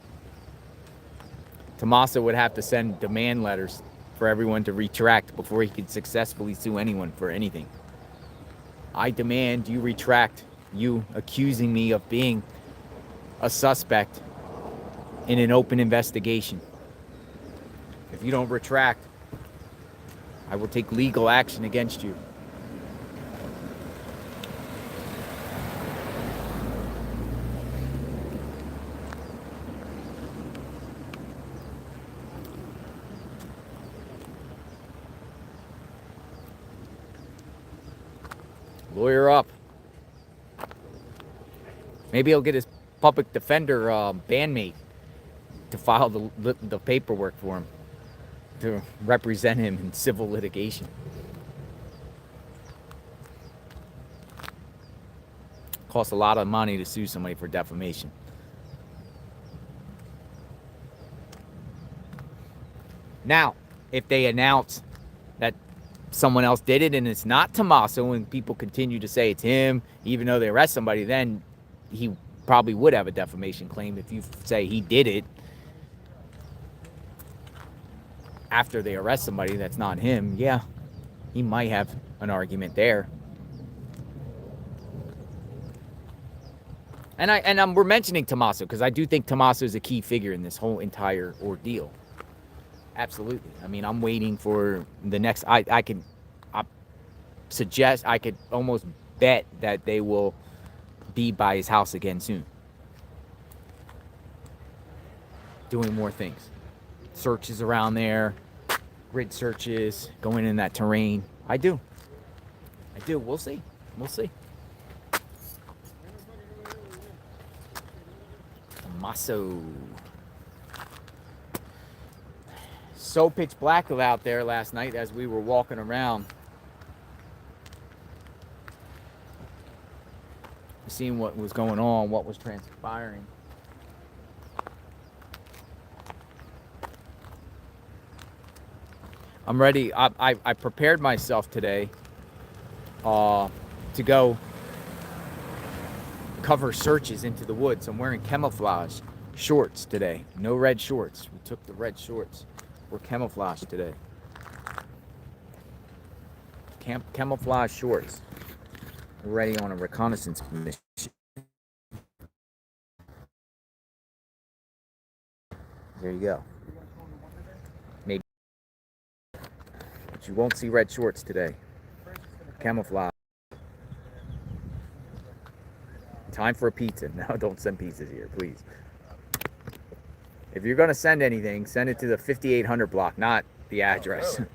Tommaso would have to send demand letters for everyone to retract before he could successfully sue anyone for anything. I demand you retract you accusing me of being a suspect in an open investigation. If you don't retract, I will take legal action against you. Lawyer up. Maybe he'll get his public defender bandmate to file the paperwork for him to represent him in civil litigation. Costs a lot of money to sue somebody for defamation. Now, if they announce that someone else did it and it's not Tommaso and people continue to say it's him, even though they arrest somebody, then he probably would have a defamation claim. If you say he did it after they arrest somebody that's not him, yeah, he might have an argument there. And we're mentioning Tommaso because I do think Tommaso is a key figure in this whole entire ordeal. Absolutely. I mean, I'm waiting for the next. I could suggest, I could almost bet that they will be by his house again soon, doing more things, searches around there, grid searches, going in that terrain. I do. We'll see. Tommaso. So pitch black out there last night as we were walking around, seeing what was going on, what was transpiring. I'm ready. I prepared myself today to go cover searches into the woods. I'm wearing camouflage shorts today. No red shorts. We took the red shorts. We're camouflage today. Camouflage shorts. We're ready on a reconnaissance mission. There you go. Maybe. But you won't see red shorts today. Camouflage. Time for a pizza. No, don't send pizzas here, please. If you're going to send anything, send it to the 5800 block, not the address. Oh,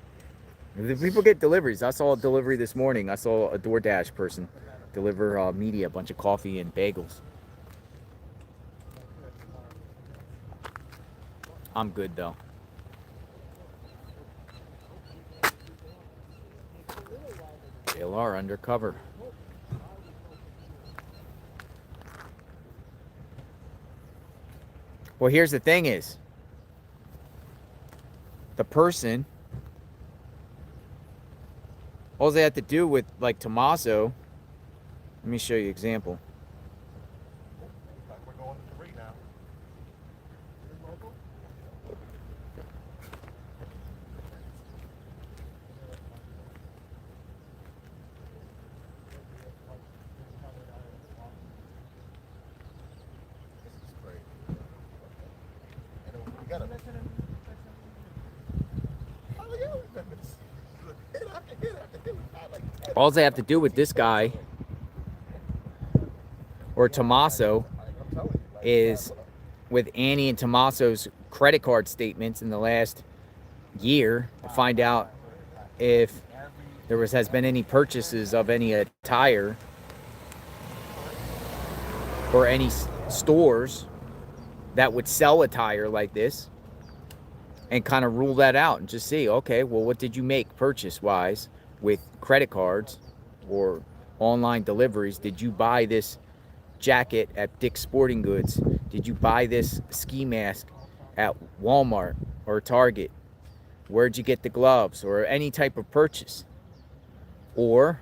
really? People get deliveries. I saw a delivery this morning. I saw a DoorDash person deliver media, a bunch of coffee and bagels. I'm good, though. JLR undercover. Well, here's the thing is, the person, all they have to do with, like, Tommaso, let me show you an example. We're going to 3 now. This is great. And we got to... All they have to do with this guy or Tommaso is with Annie and Tommaso's credit card statements in the last year to find out if there has been any purchases of any attire or any stores that would sell attire like this, and kind of rule that out and just see, okay, well, what did you make purchase-wise with credit cards or online deliveries? Did you buy this jacket at Dick's Sporting Goods? Did you buy this ski mask at Walmart or Target? Where'd you get the gloves? Or any type of purchase? Or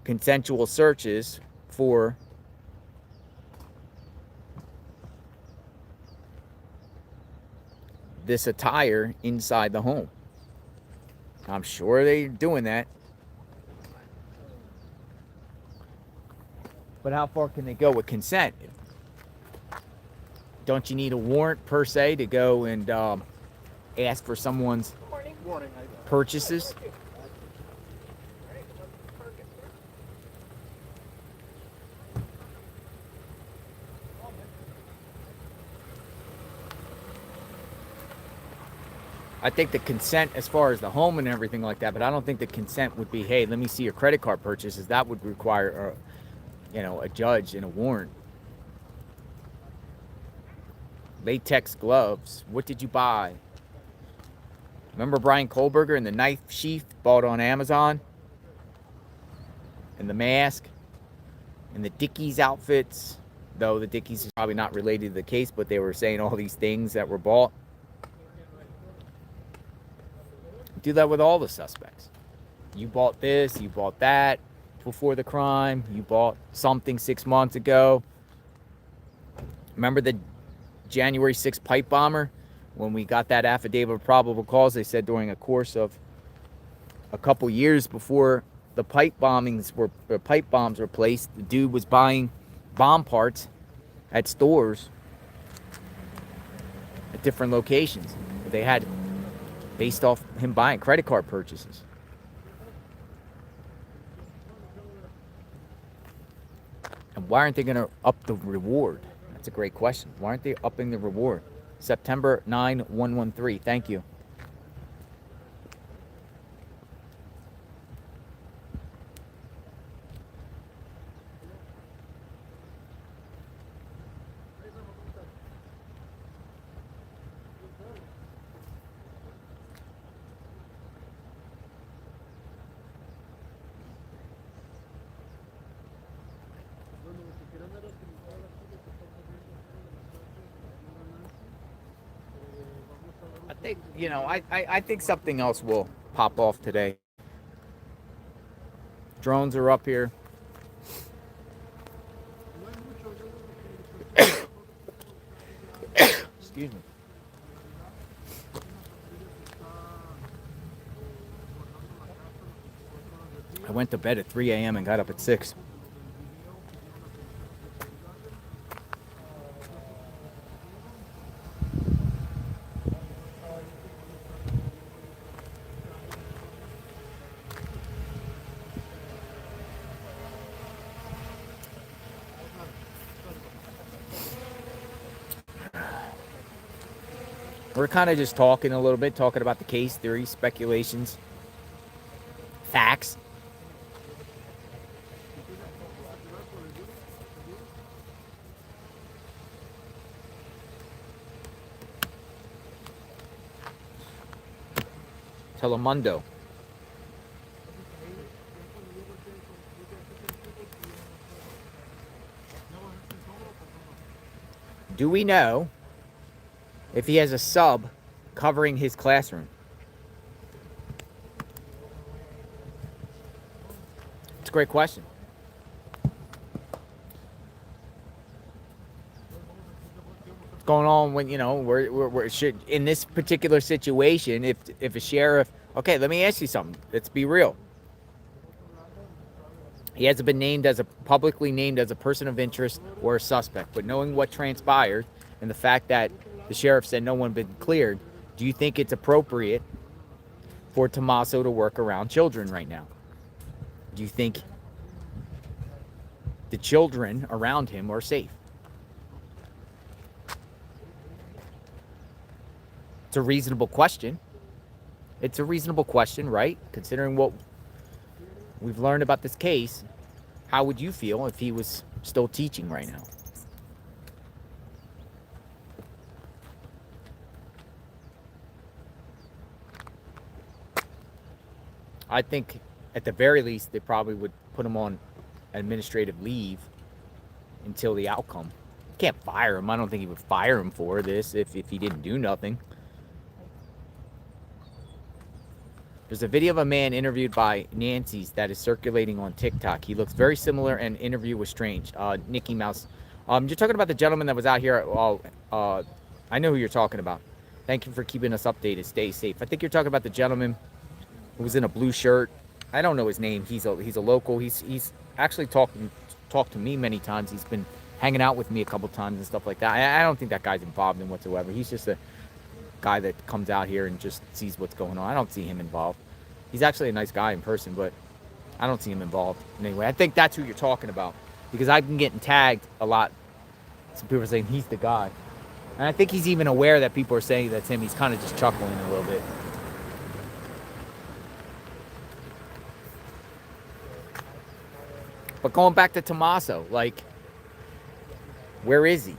consensual searches for this attire inside the home. I'm sure they're doing that. But how far can they go with consent? Don't you need a warrant per se to go and ask for someone's purchases? I think the consent as far as the home and everything like that, but I don't think the consent would be, hey, let me see your credit card purchases. That would require, a judge and a warrant. Latex gloves. What did you buy? Remember Brian Kohlberger and the knife sheath bought on Amazon? And the mask? And the Dickies outfits? Though the Dickies is probably not related to the case, but they were saying all these things that were bought. Do that with all the suspects. You bought this, you bought that before the crime, you bought something 6 months ago. Remember the January 6th pipe bomber? When we got that affidavit of probable cause, they said during a course of a couple years before the pipe bombs were placed, the dude was buying bomb parts at stores at different locations. They had based off him buying credit card purchases. And why aren't they going to up the reward? That's a great question. Why aren't they upping the reward? September 9113. Thank you. I think something else will pop off today. Drones are up here. Excuse me. I went to bed at 3 a.m. and got up at 6. We're kind of just talking a little bit, talking about the case, theories, speculations, facts. Telemundo. Do we know if he has a sub covering his classroom? It's a great question. What's going on when, we're should, in this particular situation, if a sheriff, okay, let me ask you something. Let's be real. He hasn't been publicly named as a person of interest or a suspect, but knowing what transpired and the fact that the sheriff said no one been cleared, do you think it's appropriate for Tommaso to work around children right now? Do you think the children around him are safe? It's a reasonable question. It's a reasonable question, right? Considering what we've learned about this case, how would you feel if he was still teaching right now? I think at the very least, they probably would put him on administrative leave until the outcome. Can't fire him. I don't think he would fire him for this if he didn't do nothing. There's a video of a man interviewed by Nancy's that is circulating on TikTok. He looks very similar, and interview was strange. Nicky Mouse. You're talking about the gentleman that was out here. I know who you're talking about. Thank you for keeping us updated. Stay safe. I think you're talking about the gentleman who was in a blue shirt. I don't know his name. He's a local. He's actually talked to me many times. He's been hanging out with me a couple times and stuff like that. I don't think that guy's involved in whatsoever. He's just a guy that comes out here and just sees what's going on. I don't see him involved. He's actually a nice guy in person, but I don't see him involved in any way. I think that's who you're talking about, because I've been getting tagged a lot. Some people are saying he's the guy. And I think he's even aware that people are saying that's him. He's kind of just chuckling a little bit. But going back to Tommaso, like, where is he?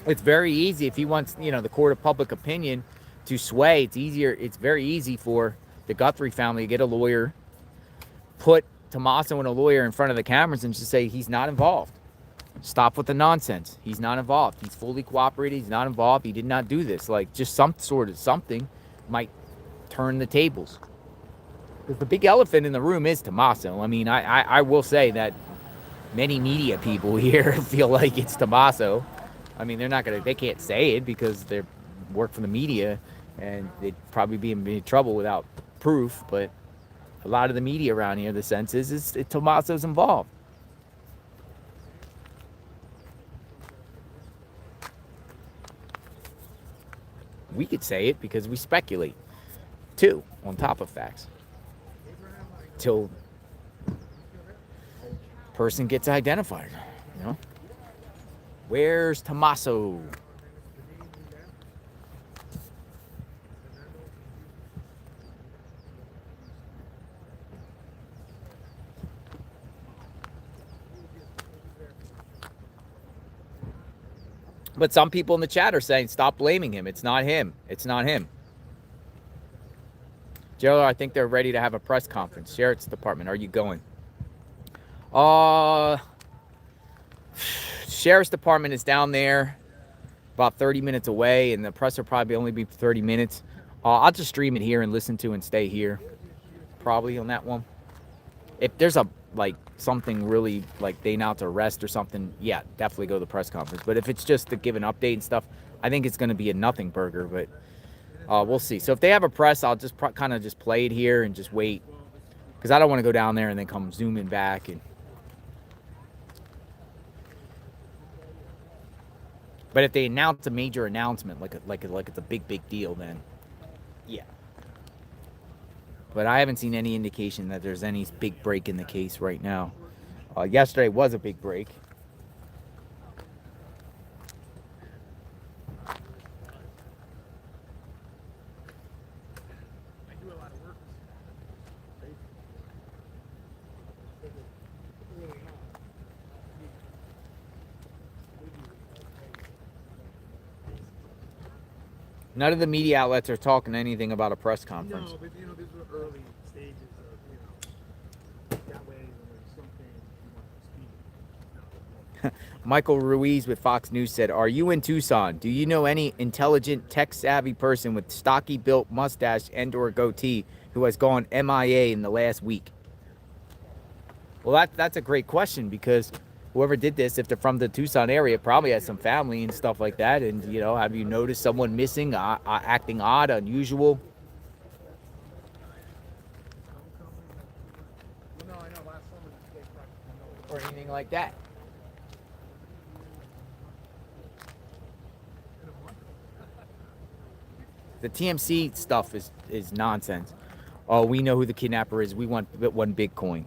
It's very easy if he wants, the court of public opinion to sway. It's very easy for the Guthrie family to get a lawyer, put Tommaso and a lawyer in front of the cameras and just say he's not involved. Stop with the nonsense. He's not involved. He's fully cooperated. He's not involved. He did not do this. Like, just some sort of something might turn the tables. Because the big elephant in the room is Tommaso. I mean, I will say that many media people here feel like it's Tommaso. I mean, they can't say it because they work for the media and they'd probably be in trouble without proof. But a lot of the media around here, the sense is Tommaso's involved. We could say it because we speculate, too, on top of facts. Till person gets identified, Where's Tommaso? But some people in the chat are saying, stop blaming him. It's not him. It's not him. Gerald, I think they're ready to have a press conference. Sheriff's Department, are you going? sheriff's department is down there about 30 minutes away, and the press will probably only be 30 minutes. I'll just stream it here and listen to and stay here, probably on that one. If there's a like something really like they announce arrest or something, yeah, definitely go to the press conference. But if it's just to give an update and stuff, I think it's going to be a nothing burger. But we'll see. So if they have a press, I'll just kind of just play it here and just wait, because I don't want to go down there and then come zooming back. And but if they announce a major announcement, like it's a big deal, then yeah. But I haven't seen any indication that there's any big break in the case right now. Yesterday was a big break. None of the media outlets are talking anything about a press conference. No, but you know, these were early stages of, you know, that way when there's something you want to speak. Michael Ruiz with Fox News said, "Are you in Tucson? Do you know any intelligent, tech-savvy person with stocky built mustache and/or goatee who has gone MIA in the last week?" Well, that's a great question, because whoever did this, if they're from the Tucson area, probably has some family and stuff like that. And, you know, have you noticed someone missing, acting odd, unusual? No, I know, last summer they practically Or anything like that? The TMC stuff is nonsense. Oh, we know who the kidnapper is. We want one Bitcoin.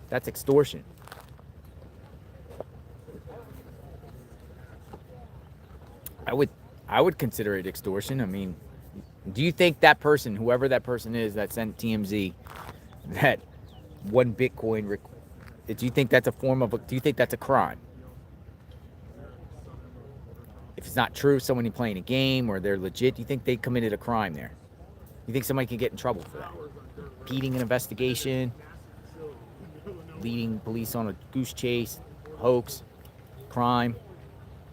That's extortion. I would consider it extortion. I mean, do you think that person, whoever that person is that sent TMZ that one Bitcoin, do you think that's a form of, do you think that's a crime? If it's not true, someone playing a game or they're legit, do you think they committed a crime there? You think somebody can get in trouble for that? Impeding an investigation, leading police on a goose chase, hoax, crime.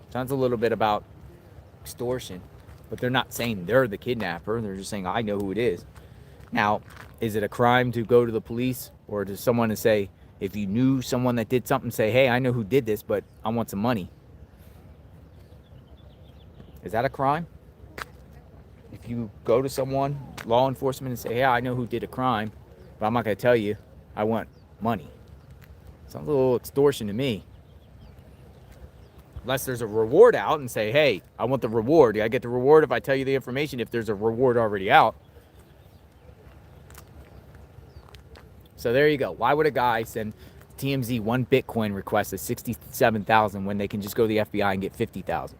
Sounds a little bit about extortion, but they're not saying they're the kidnapper. They're just saying, I know who it is. Now, is it a crime to go to the police or to someone and say, if you knew someone that did something, say, hey, I know who did this, but I want some money? Is that a crime? If you go to someone, law enforcement, and say, hey, I know who did a crime, but I'm not going to tell you, I want money. Sounds a little extortion to me. Unless there's a reward out and say, hey, I want the reward. I get the reward if I tell you the information, if there's a reward already out. So there you go. Why would a guy send TMZ one Bitcoin request of $67,000 when they can just go to the FBI and get $50,000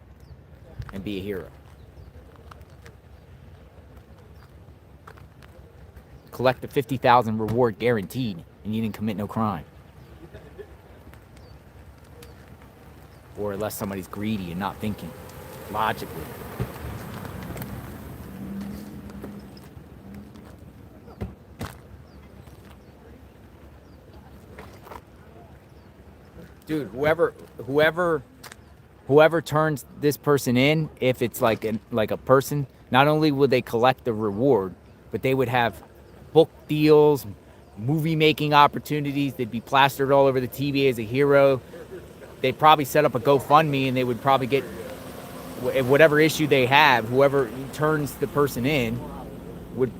and be a hero? Collect the $50,000 reward guaranteed, and you didn't commit no crime. Or unless somebody's greedy and not thinking logically. Dude, whoever turns this person in, if it's like a person, not only would they collect the reward, but they would have book deals, movie making opportunities. They'd be plastered all over the TV as a hero. They'd probably set up a GoFundMe, and they would probably get whatever issue they have. Whoever turns the person in would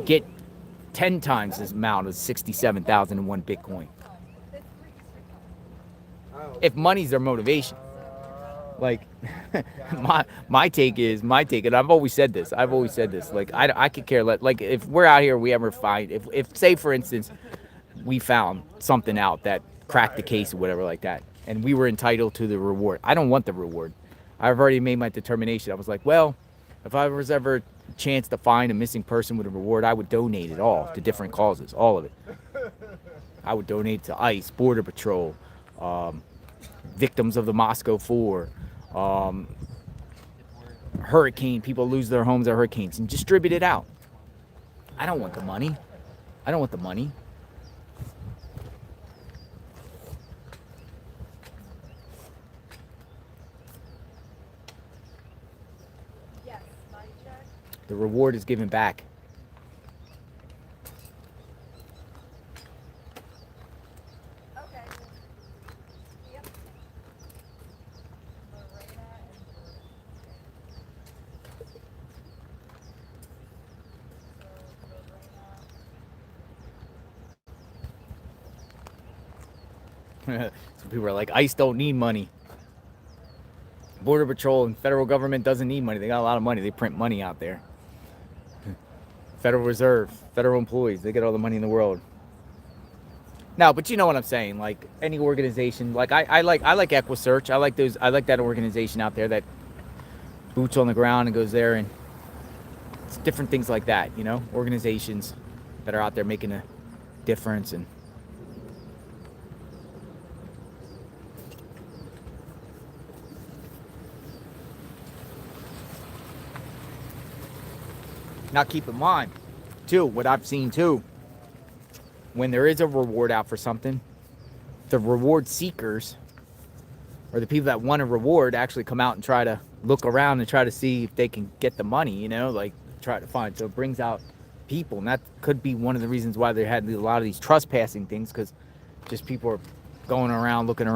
get 10 times this amount of 67,000 in one Bitcoin. If money's their motivation. Like, my take, and I've always said this. Like, I could care less. Like, if we're out here, we ever find, if say, for instance, we found something out that cracked the case or whatever like that, and we were entitled to the reward. I don't want the reward. I've already made my determination. I was like, well, if I was ever a chance to find a missing person with a reward, I would donate it all to different causes, all of it. I would donate to ICE, Border Patrol, victims of the Moscow 4, hurricane, people lose their homes at hurricanes, and distribute it out. I don't want the money. The reward is given back. Okay. Yep. Lorena and Some people are like, ICE don't need money. Border Patrol and federal government doesn't need money. They got a lot of money. They print money out there. Federal Reserve, federal employees, they get all the money in the world. No, but you know what I'm saying. Like any organization, like I like EquiSearch. I like that organization out there that boots on the ground and goes there, and it's different things like that, you know, organizations that are out there making a difference. And now keep in mind too, what I've seen too, when there is a reward out for something, the reward seekers or the people that want a reward actually come out and try to look around and try to see if they can get the money, you know, like try to find. So it brings out people, and that could be one of the reasons why they had a lot of these trespassing things, because just people are going around looking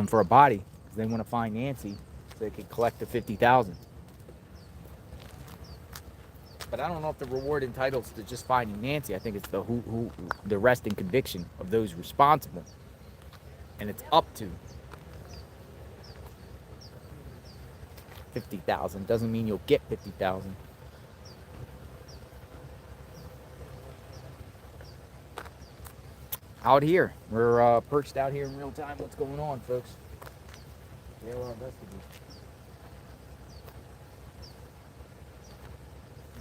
for a body because they want to find Nancy so they can collect the $50,000. But I don't know if the reward entitles to just finding Nancy. I think it's the arrest and conviction of those responsible, and it's up to $50,000. Doesn't mean you'll get $50,000. Out here, we're perched out here in real time. What's going on, folks? JLR investigating.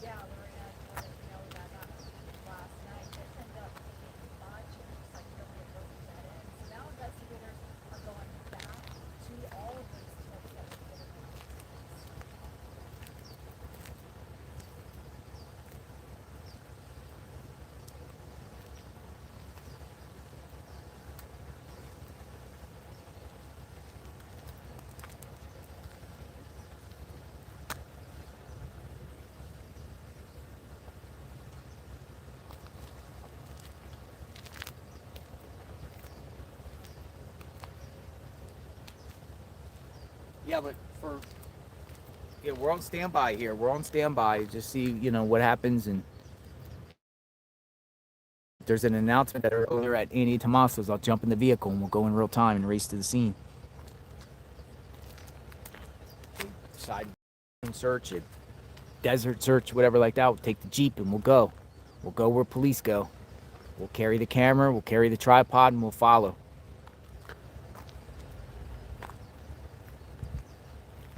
Yeah, Lorena wanted to know that last night. It ended up being much, and just like nobody wrote that in. So now investigators are going back to all of those tips that were given. Yeah, but we're on standby here. We're on standby. Just see, you know, what happens, and if there's an announcement that earlier at Annie Tommaso's, I'll jump in the vehicle and we'll go in real time and race to the scene. Side search it, desert search, whatever like that. We'll take the Jeep and we'll go. We'll go where police go. We'll carry the camera, we'll carry the tripod, and we'll follow.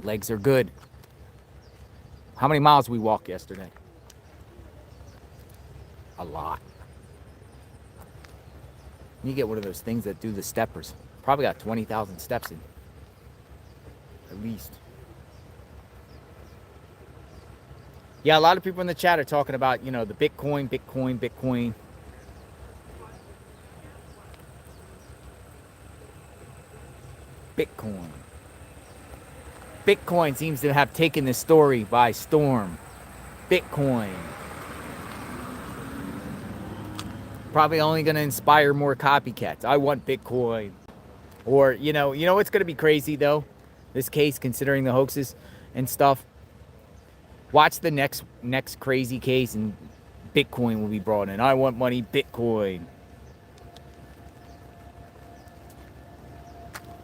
Legs are good. How many miles we walked yesterday? A lot. You get one of those things that do the steppers. Probably got 20,000 steps in. At least. Yeah, a lot of people in the chat are talking about, you know, the Bitcoin. Bitcoin seems to have taken this story by storm. Bitcoin. Probably only going to inspire more copycats. I want Bitcoin. Or, you know what's going to be crazy, though? This case, considering the hoaxes and stuff. Watch the next crazy case, and Bitcoin will be brought in. I want money, Bitcoin.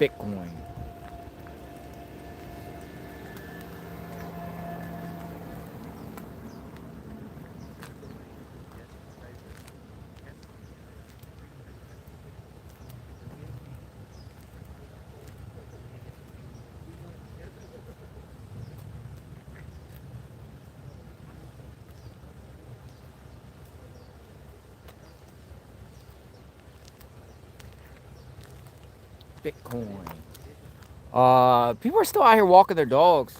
Bitcoin. Bitcoin. People are still out here walking their dogs.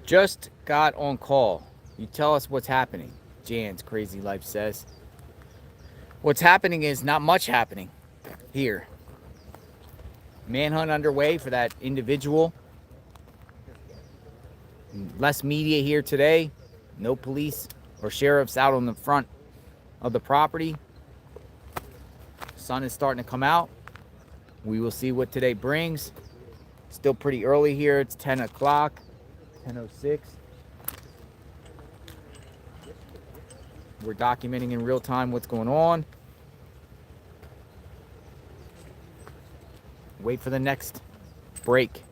Just got on call. You tell us what's happening, Jan's Crazy Life says. What's happening is not much happening here. Manhunt underway for that individual. Less media here today. No police or sheriffs out on the front of the property. Sun is starting to come out. We will see what today brings. Still pretty early here. It's 10 o'clock, 10:06. We're documenting in real time what's going on. Wait for the next break.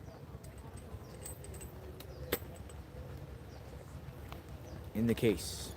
In the case.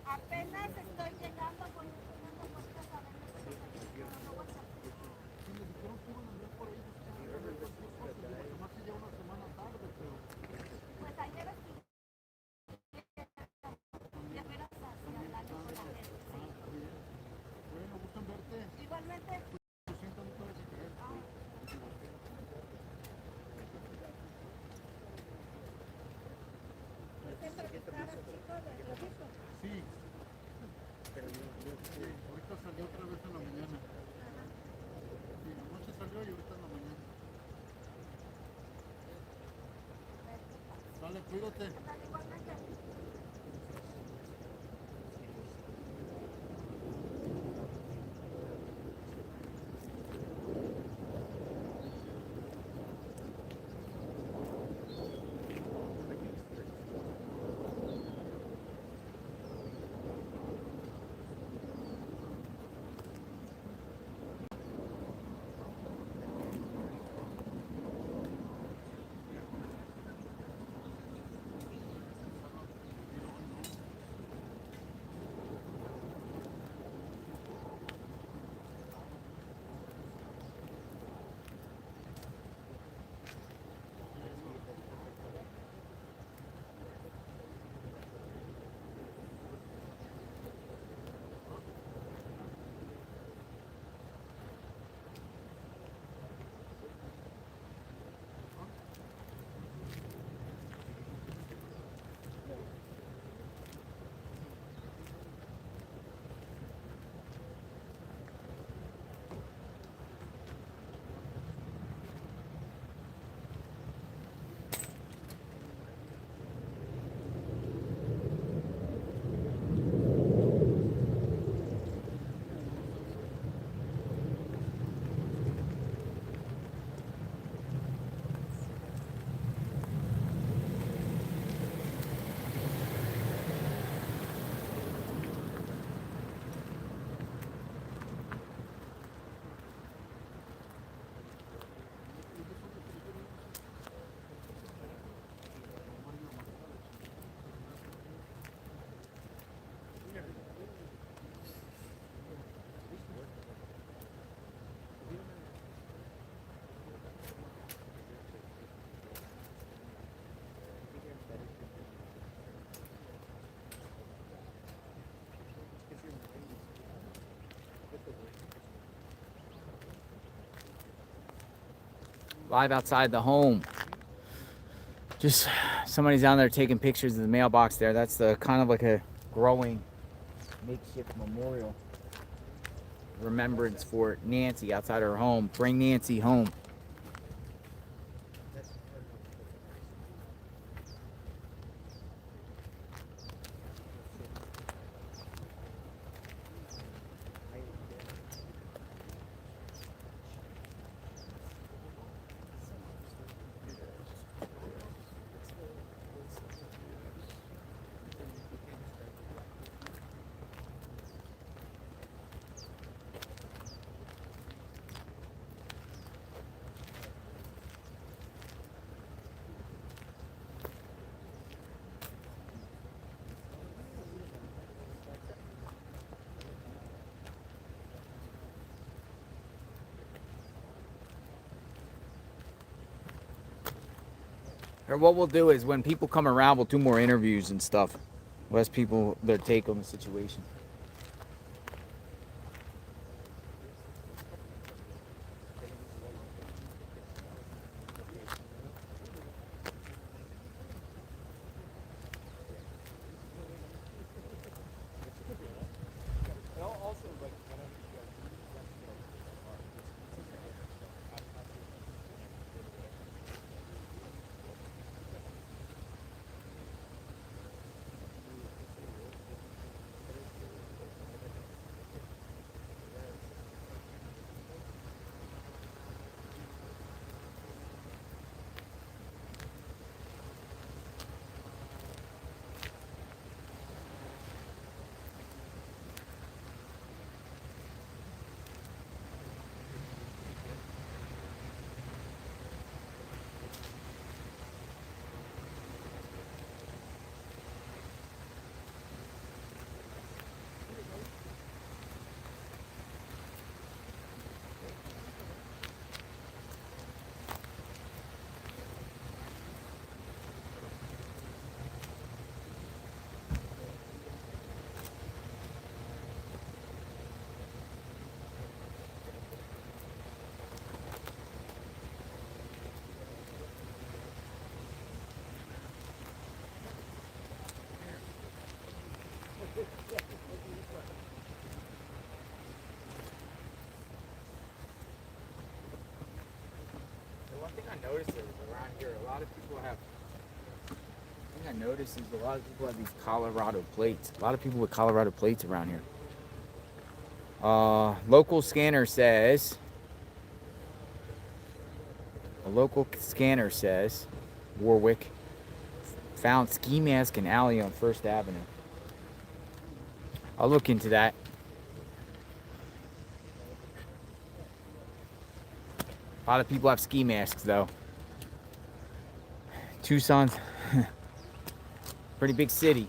Apenas estoy llegando, voy dando vueltas a ver lo que está haciendo, no WhatsApp. Pues ayer estuve de veras así hablando con la gente, sí. Bueno, gusto en verte. Igualmente. Lo siento, no puedes creer. Entrevistar al chico del registro. Sí. Ahorita salió otra vez en la mañana. Sí, anoche salió y ahorita en la mañana. Vale, cuídate. Igualmente. Live outside the home. Just somebody's down there taking pictures of the mailbox there. That's the kind of like a growing makeshift memorial remembrance for Nancy outside her home. Bring Nancy home. Or what we'll do is when people come around, we'll do more interviews and stuff. We'll ask people their take on the situation. One thing I noticed is around here, a lot of people have. One thing I noticed is a lot of people have these Colorado plates. A lot of people with Colorado plates around here. Local scanner says. A local scanner says, Warwick found ski mask in alley on First Avenue. I'll look into that. A lot of people have ski masks though. Tucson's pretty big city.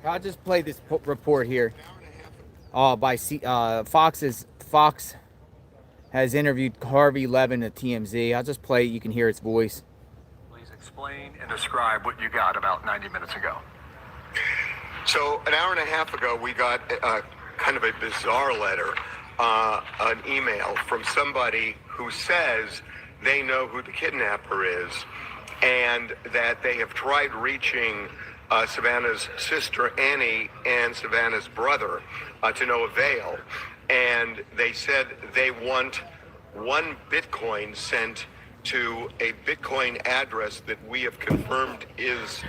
I'll just play this report here. By Fox has interviewed Harvey Levin at TMZ. I'll just play it. You can hear its voice. Please explain and describe what you got about 90 minutes ago. So an hour and a half ago, we got kind of a bizarre letter, an email from somebody who says they know who the kidnapper is and that they have tried reaching Savannah's sister Annie and Savannah's brother to no avail. And they said they want 1 Bitcoin sent to a Bitcoin address that we have confirmed is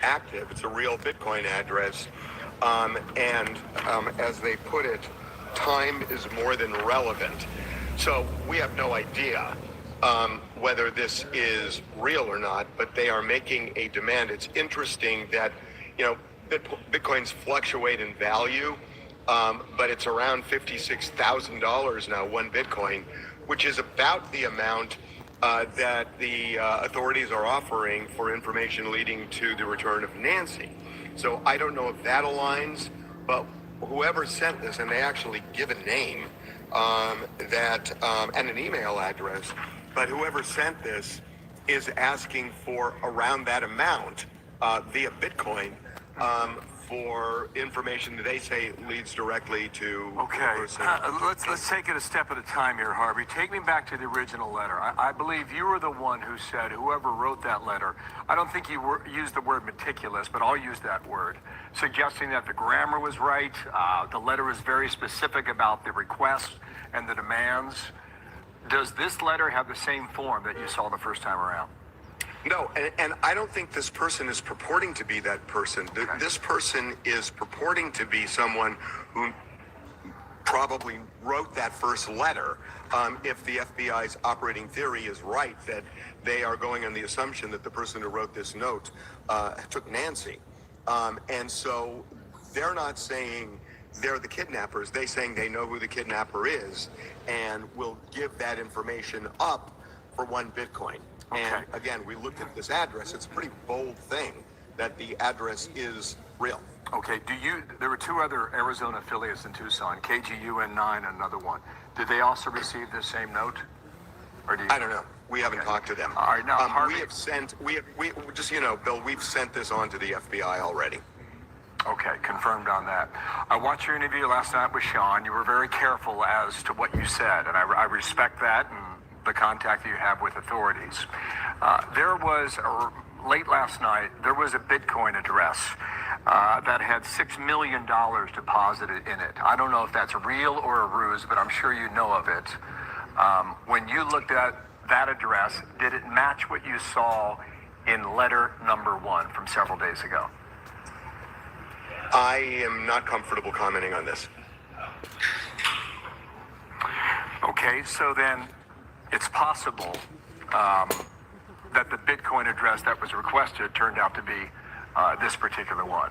active. It's a real Bitcoin address. As they put it, time is more than relevant. So we have no idea whether this is real or not, but they are making a demand. It's interesting that, you know, Bitcoins fluctuate in value, but it's around $56,000 now, 1 Bitcoin, which is about the amount that the authorities are offering for information leading to the return of Nancy. So I don't know if that aligns, but whoever sent this, and they actually give a name and an email address, but whoever sent this is asking for around that amount via Bitcoin for information that they say leads directly to Okay, the person. let's take it a step at a time here, Harvey. Take me back to the original letter. I believe you were the one who said, whoever wrote that letter, I don't think you used the word meticulous, but I'll use that word, suggesting that the grammar was right, the letter was very specific about the requests and the demands. Does this letter have the same form that you saw the first time around? No, and I don't think this person is purporting to be that person. This person is purporting to be someone who probably wrote that first letter. If the FBI's operating theory is right, that they are going on the assumption that the person who wrote this note took Nancy. And so they're not saying they're the kidnappers. They're saying they know who the kidnapper is and will give that information up for 1 Bitcoin. Okay. And again, we looked at this address. It's a pretty bold thing that the address is real. Okay, there were 2 other Arizona affiliates in Tucson, KGUN9 and another one. Did they also receive the same note? Or do you? I don't know. We haven't talked to them. All right, now, Harvey. we have sent, we just, you know, Bill, we've sent this on to the FBI already. Okay, confirmed on that. I watched your interview last night with Sean. You were very careful as to what you said, and I respect that and the contact that you have with authorities. There was, late last night, there was a Bitcoin address that had $6 million deposited in it. I don't know if that's real or a ruse, but I'm sure you know of it. When you looked at that address, did it match what you saw in letter number 1 from several days ago? I am not comfortable commenting on this. Okay, so then it's possible that the Bitcoin address that was requested turned out to be this particular one.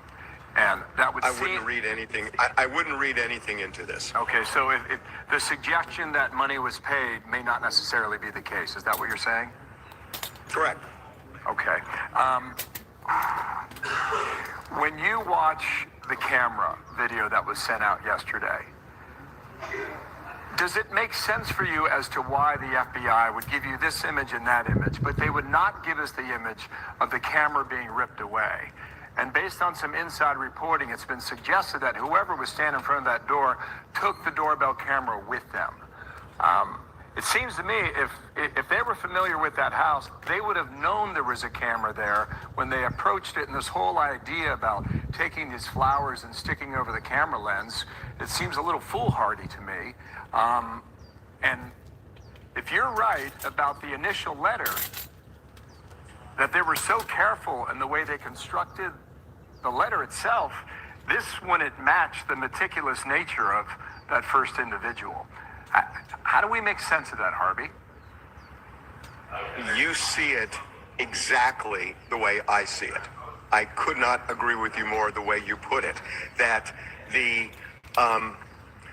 And that would I wouldn't read anything. I wouldn't read anything into this. Okay, so if the suggestion that money was paid may not necessarily be the case. Is that what you're saying? Correct. Okay. When you watch the camera video that was sent out yesterday, does it make sense for you as to why the FBI would give you this image and that image, but they would not give us the image of the camera being ripped away? And based on some inside reporting, it's been suggested that whoever was standing in front of that door took the doorbell camera with them. It seems to me if they were familiar with that house, they would have known there was a camera there when they approached it. And this whole idea about taking these flowers and sticking over the camera lens, it seems a little foolhardy to me. And if you're right about the initial letter, that they were so careful in the way they constructed the letter itself, this wouldn't match the meticulous nature of that first individual. How do we make sense of that, Harvey? You see it exactly the way I see it. I could not agree with you more the way you put it. That the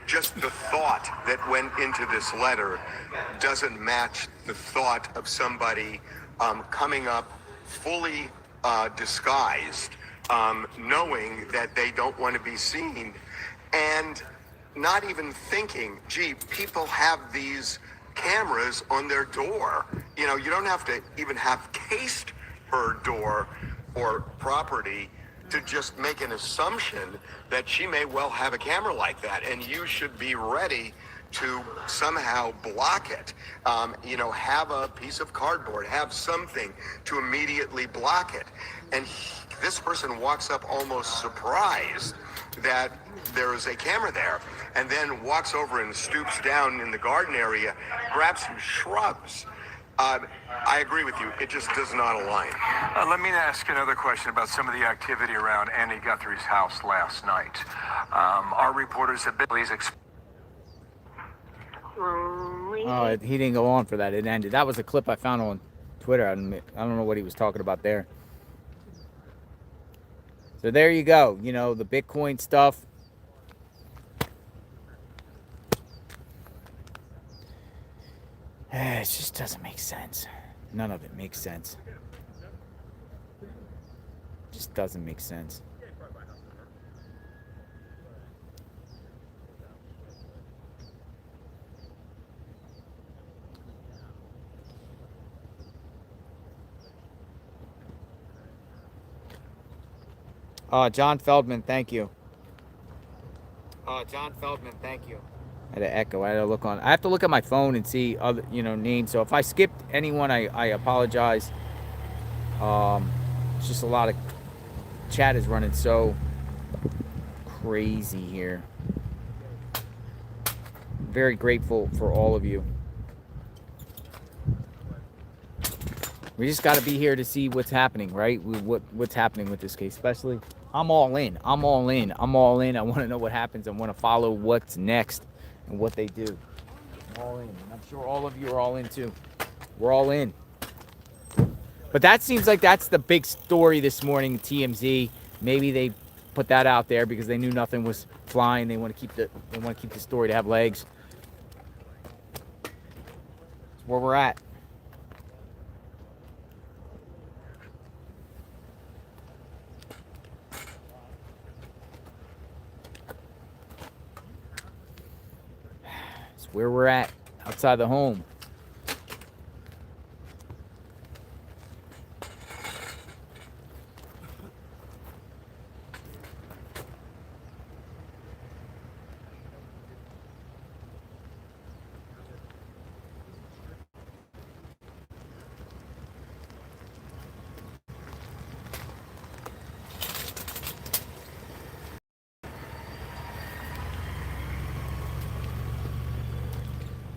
just the thought that went into this letter doesn't match the thought of somebody coming up fully disguised knowing that they don't want to be seen, and not even thinking, gee, people have these cameras on their door. You know, you don't have to even have cased her door or property to just make an assumption that she may well have a camera like that, and you should be ready to somehow block it. You know, have a piece of cardboard, have something to immediately block it. And this person walks up almost surprised that there is a camera there, and then walks over and stoops down in the garden area, grabs some shrubs. I agree with you. It just does not align. Let me ask another question about some of the activity around Annie Guthrie's house last night. Our reporters have been... Oh, he didn't go on for that. It ended. That was a clip I found on Twitter. I don't know what he was talking about there. So there you go. You know, the Bitcoin stuff. It just doesn't make sense. None of it makes sense. Just doesn't make sense. John Feldman, thank you. John Feldman, thank you. I had to echo. I had to look on. I have to look at my phone and see other, names. So if I skipped anyone, I apologize. It's just a lot of chat is running so crazy here. Very grateful for all of you. We just got to be here to see what's happening, right? What's happening with this case, especially. I'm all in. I'm all in. I'm all in. I want to know what happens. I want to follow what's next and what they do. I'm all in. And I'm sure all of you are all in too. We're all in. But that seems like that's the big story this morning, TMZ. Maybe they put that out there because they knew nothing was flying. They want to keep the story to have legs. That's where we're at. Where we're at outside the home.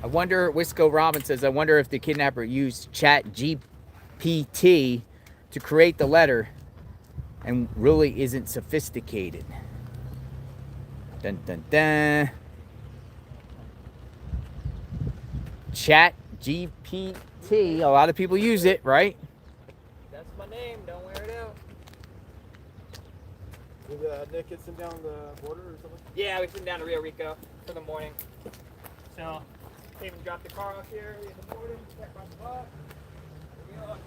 I wonder, Wisco Robin says, I wonder if the kidnapper used Chat GPT to create the letter and really isn't sophisticated. Dun dun dun. Chat GPT. A lot of people use it, right? That's my name. Don't wear it out. Did Nick get sent down the border or something? Yeah, we sent down to Rio Rico for the morning. So, came and dropped the car off here in the morning. Check my spot. Here we are.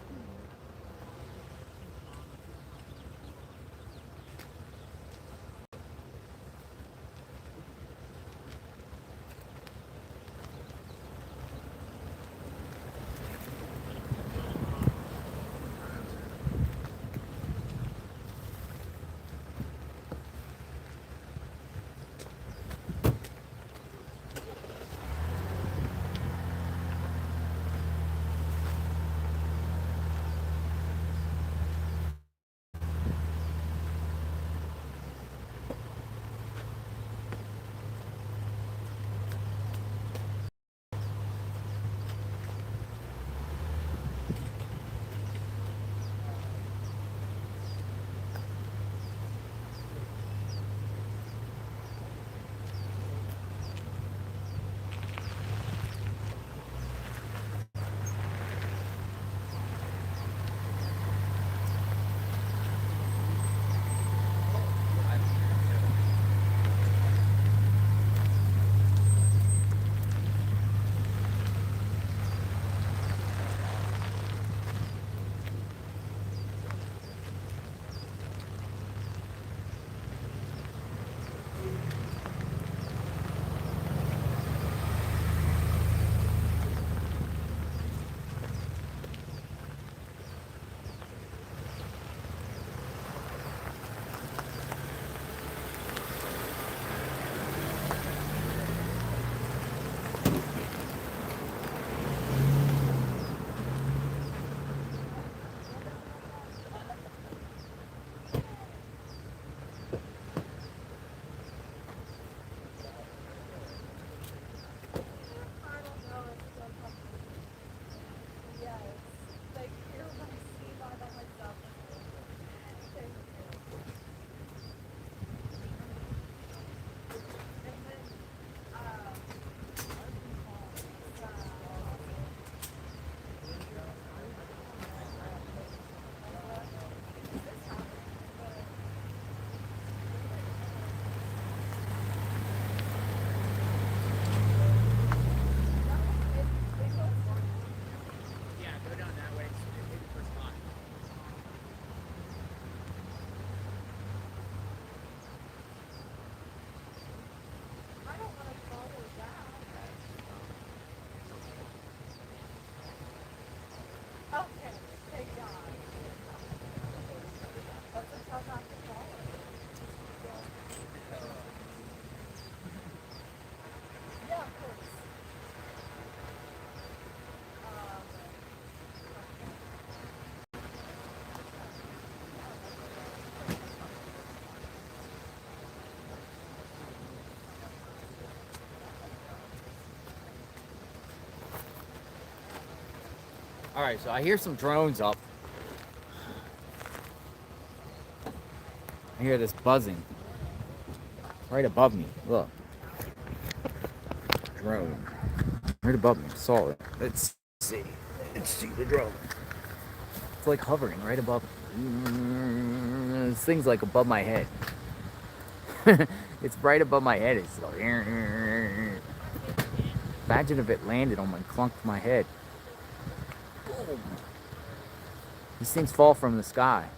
All right, so I hear some drones up. I hear this buzzing right above me. Look, drone right above me. Saw it. Let's see. Let's see the drone. It's like hovering right above me. This thing's like above my head. It's right above my head. It's like, imagine if it landed on my clunked my head. Boom. These things fall from the sky.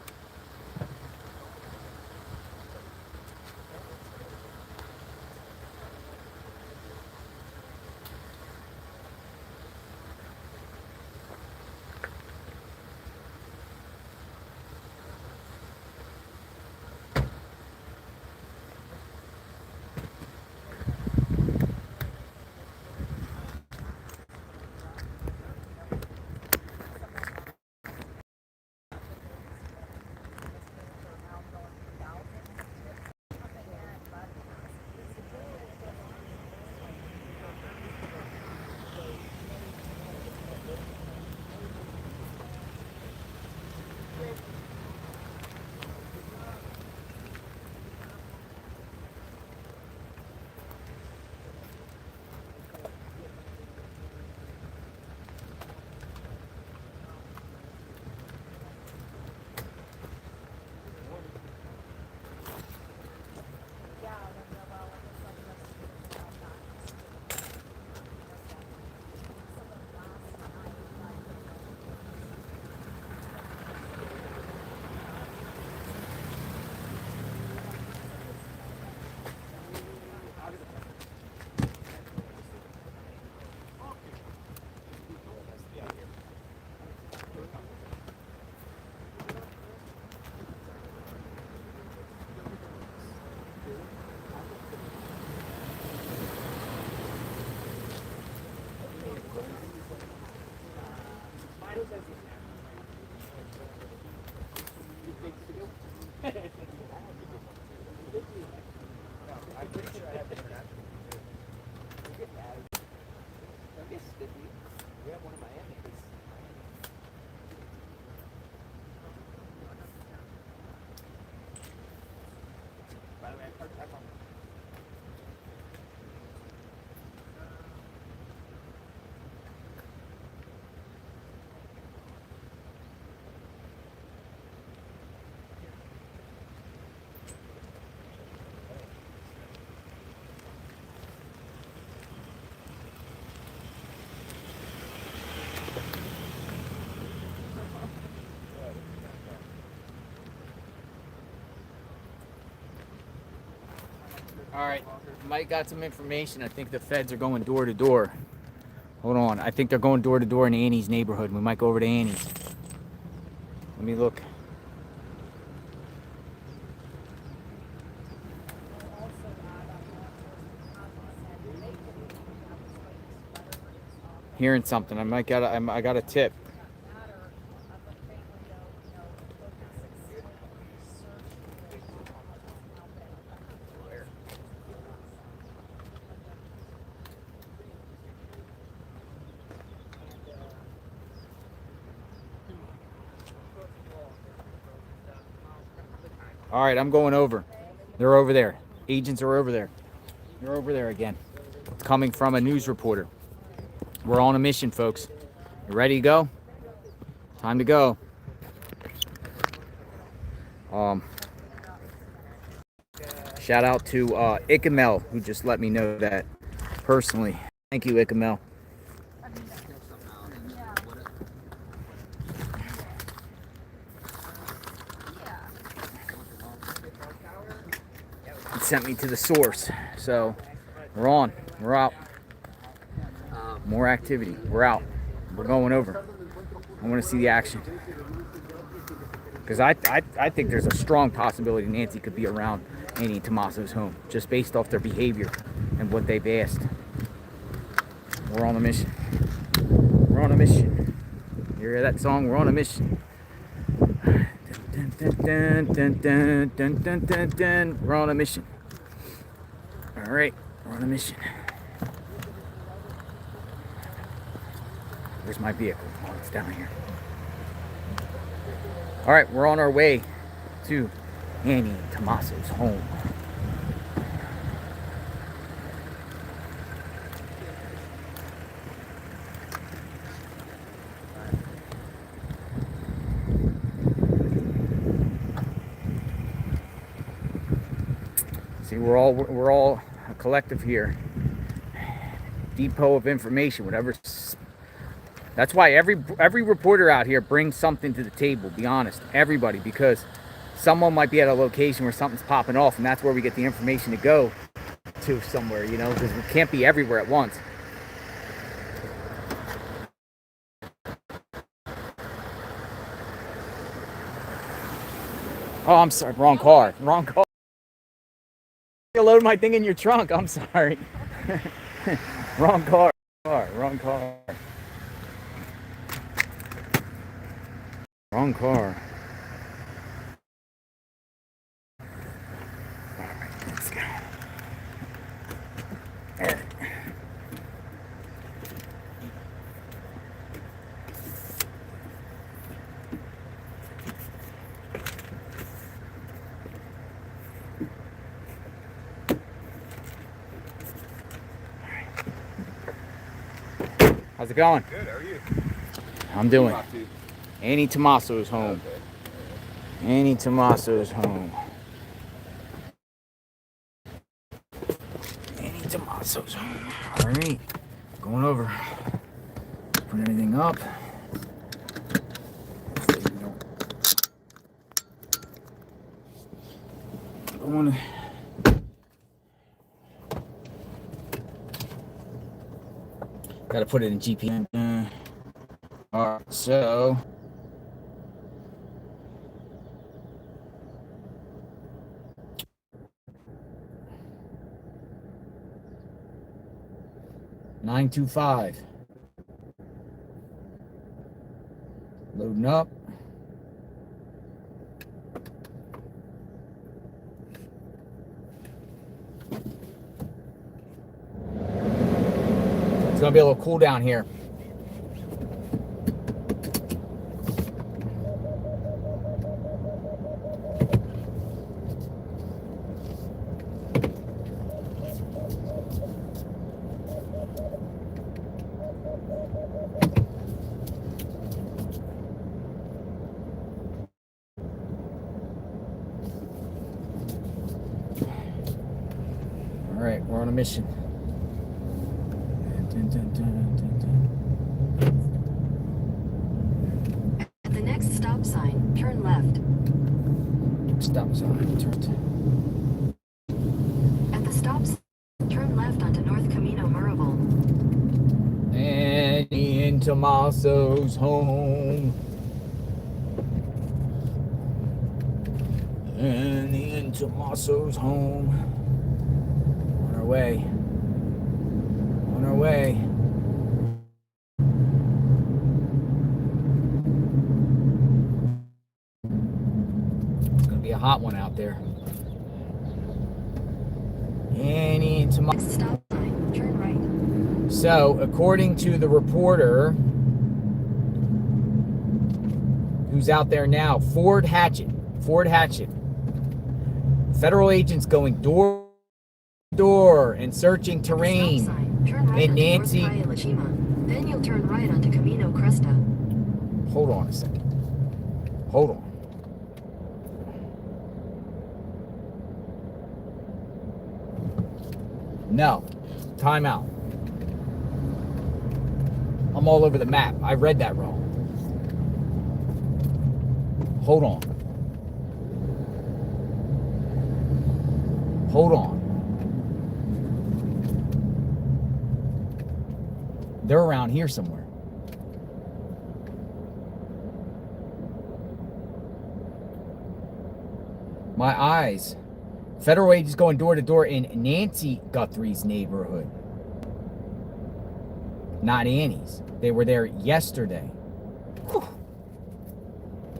All right, Mike got some information. I think the feds are going door to door. Hold on, I think they're going door to door in Annie's neighborhood. We might go over to Annie's. Let me look. Hearing something. I got a tip. All right, I'm going over. They're over there. Agents are over there. They're over there again. It's coming from a news reporter. We're on a mission, folks. You ready to go? Time to go. Shout out to Ikamel, who just let me know that personally. Thank you, Ikamel. It sent me to the source. So we're on. We're out. More activity. We're out. We're going over. I want to see the action. Because I think there's a strong possibility Nancy could be around Annie and Tommaso's home, just based off their behavior and what they've asked. We're on a mission. We're on a mission. You hear that song? We're on a mission. Dun, dun, dun, dun, dun, dun, dun, dun. We're on a mission. All right, we're on a mission. Where's my vehicle? Oh, it's down here. All right, we're on our way to Annie and Tommaso's home. See, we're all a collective here. Depot of information, whatever. That's why every reporter out here brings something to the table. Be honest, everybody, because someone might be at a location where something's popping off, and that's where we get the information to go to somewhere, you know, because we can't be everywhere at once. Oh, I'm sorry, wrong car. You load my thing in your trunk. I'm sorry. Wrong car. Wrong car. All right, let's go. How's it going? Good, how are you? I'm doing. Annie Tommaso's home. Okay. Annie Tommaso's home. Annie Tommaso's home. All right, going over. Put everything up. Going. Got to put it in GPS. All right, so. $925. Loading up. It's gonna be a little cool down here. All right, we're on a mission. At the next stop sign, turn left. Stop sign, turn. At the stop sign, turn left onto North Camino Murable. Annie and Tommaso's home. Annie and Tommaso's home. On our way. On our way. It's gonna be a hot one out there. Annie and Tommaso. Next stop sign, turn right. So, according to the reporter who's out there now, Ford Hatchet. Federal agents going door to door and searching terrain. Stop sign, turn right And onto Nancy. North Calle Lachima. Then you'll turn right onto Camino Cresta. Hold on a second. Hold on. No. Time out. I'm all over the map. I read that wrong. Hold on. Hold on. They're around here somewhere. My eyes. Federal agents going door to door in Nancy Guthrie's neighborhood. Not Annie's. They were there yesterday. Whew.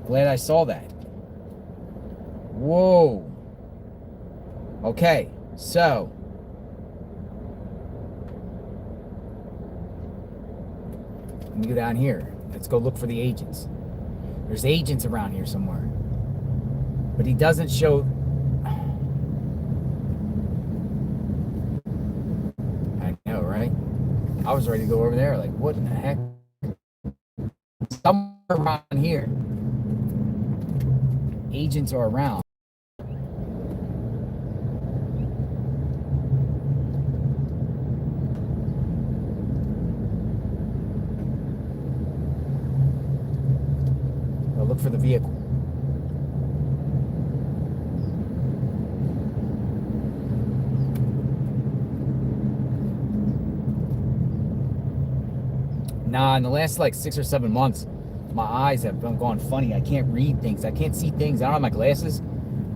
Glad I saw that. Whoa. Okay, so Let me go down here. Let's go look for the agents. There's agents around here somewhere. But he doesn't show... I know, right? I was ready to go over there. Like, what in the heck? Somewhere around here. Agents are around. I'll look for the vehicle. Nah, in the last like 6 or 7 months, my eyes have been gone funny. I can't read things. I can't see things. I don't have my glasses,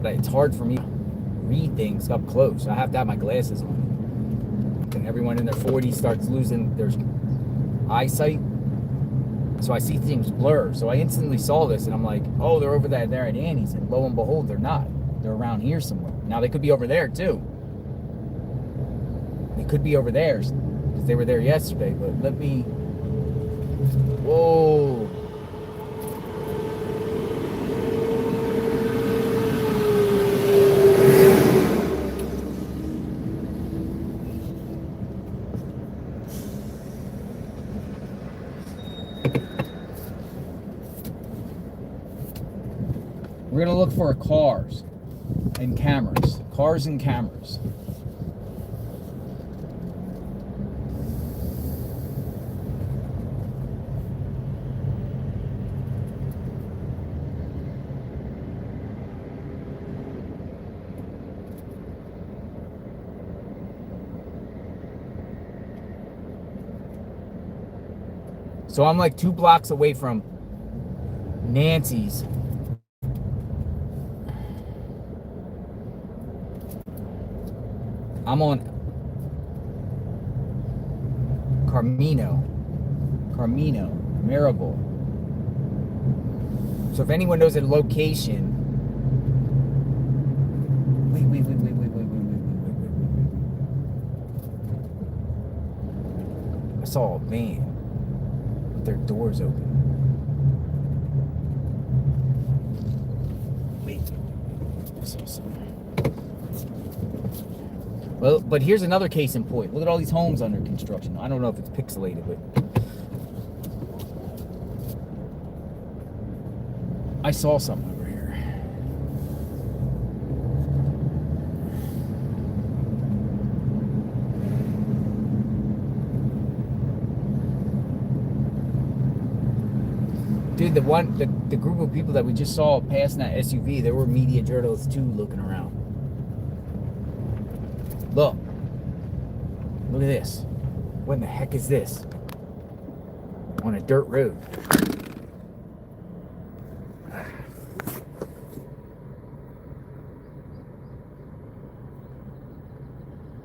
but it's hard for me to read things up close. I have to have my glasses on. And everyone in their 40s starts losing their eyesight. So I see things blur. So I instantly saw this and I'm like, oh, they're over there at Annie's. And lo and behold, they're not. They're around here somewhere. Now they could be over there too. They could be over there because they were there yesterday. But let me... Whoa. We're gonna look for cars and cameras. Cars and cameras. So I'm like 2 blocks away from Nancy's. I'm on Carmino, Marable. So if anyone knows a location, wait. I saw a van with their doors open. Wait, I saw something. Well, but here's another case in point. Look at all these homes under construction. I don't know if it's pixelated, but I saw something over here. Dude, the group of people that we just saw passing that SUV, there were media journalists too looking around. Look at this. What in the heck is this? On a dirt road. What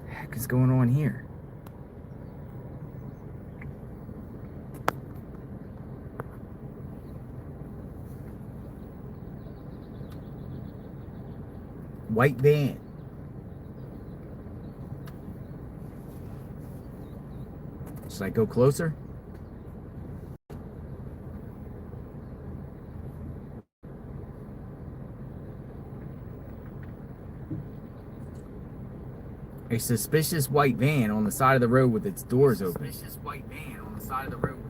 the heck is going on here? White van. Should I go closer? A suspicious white van on the side of the road with its doors open. Suspicious white van on the side of the road.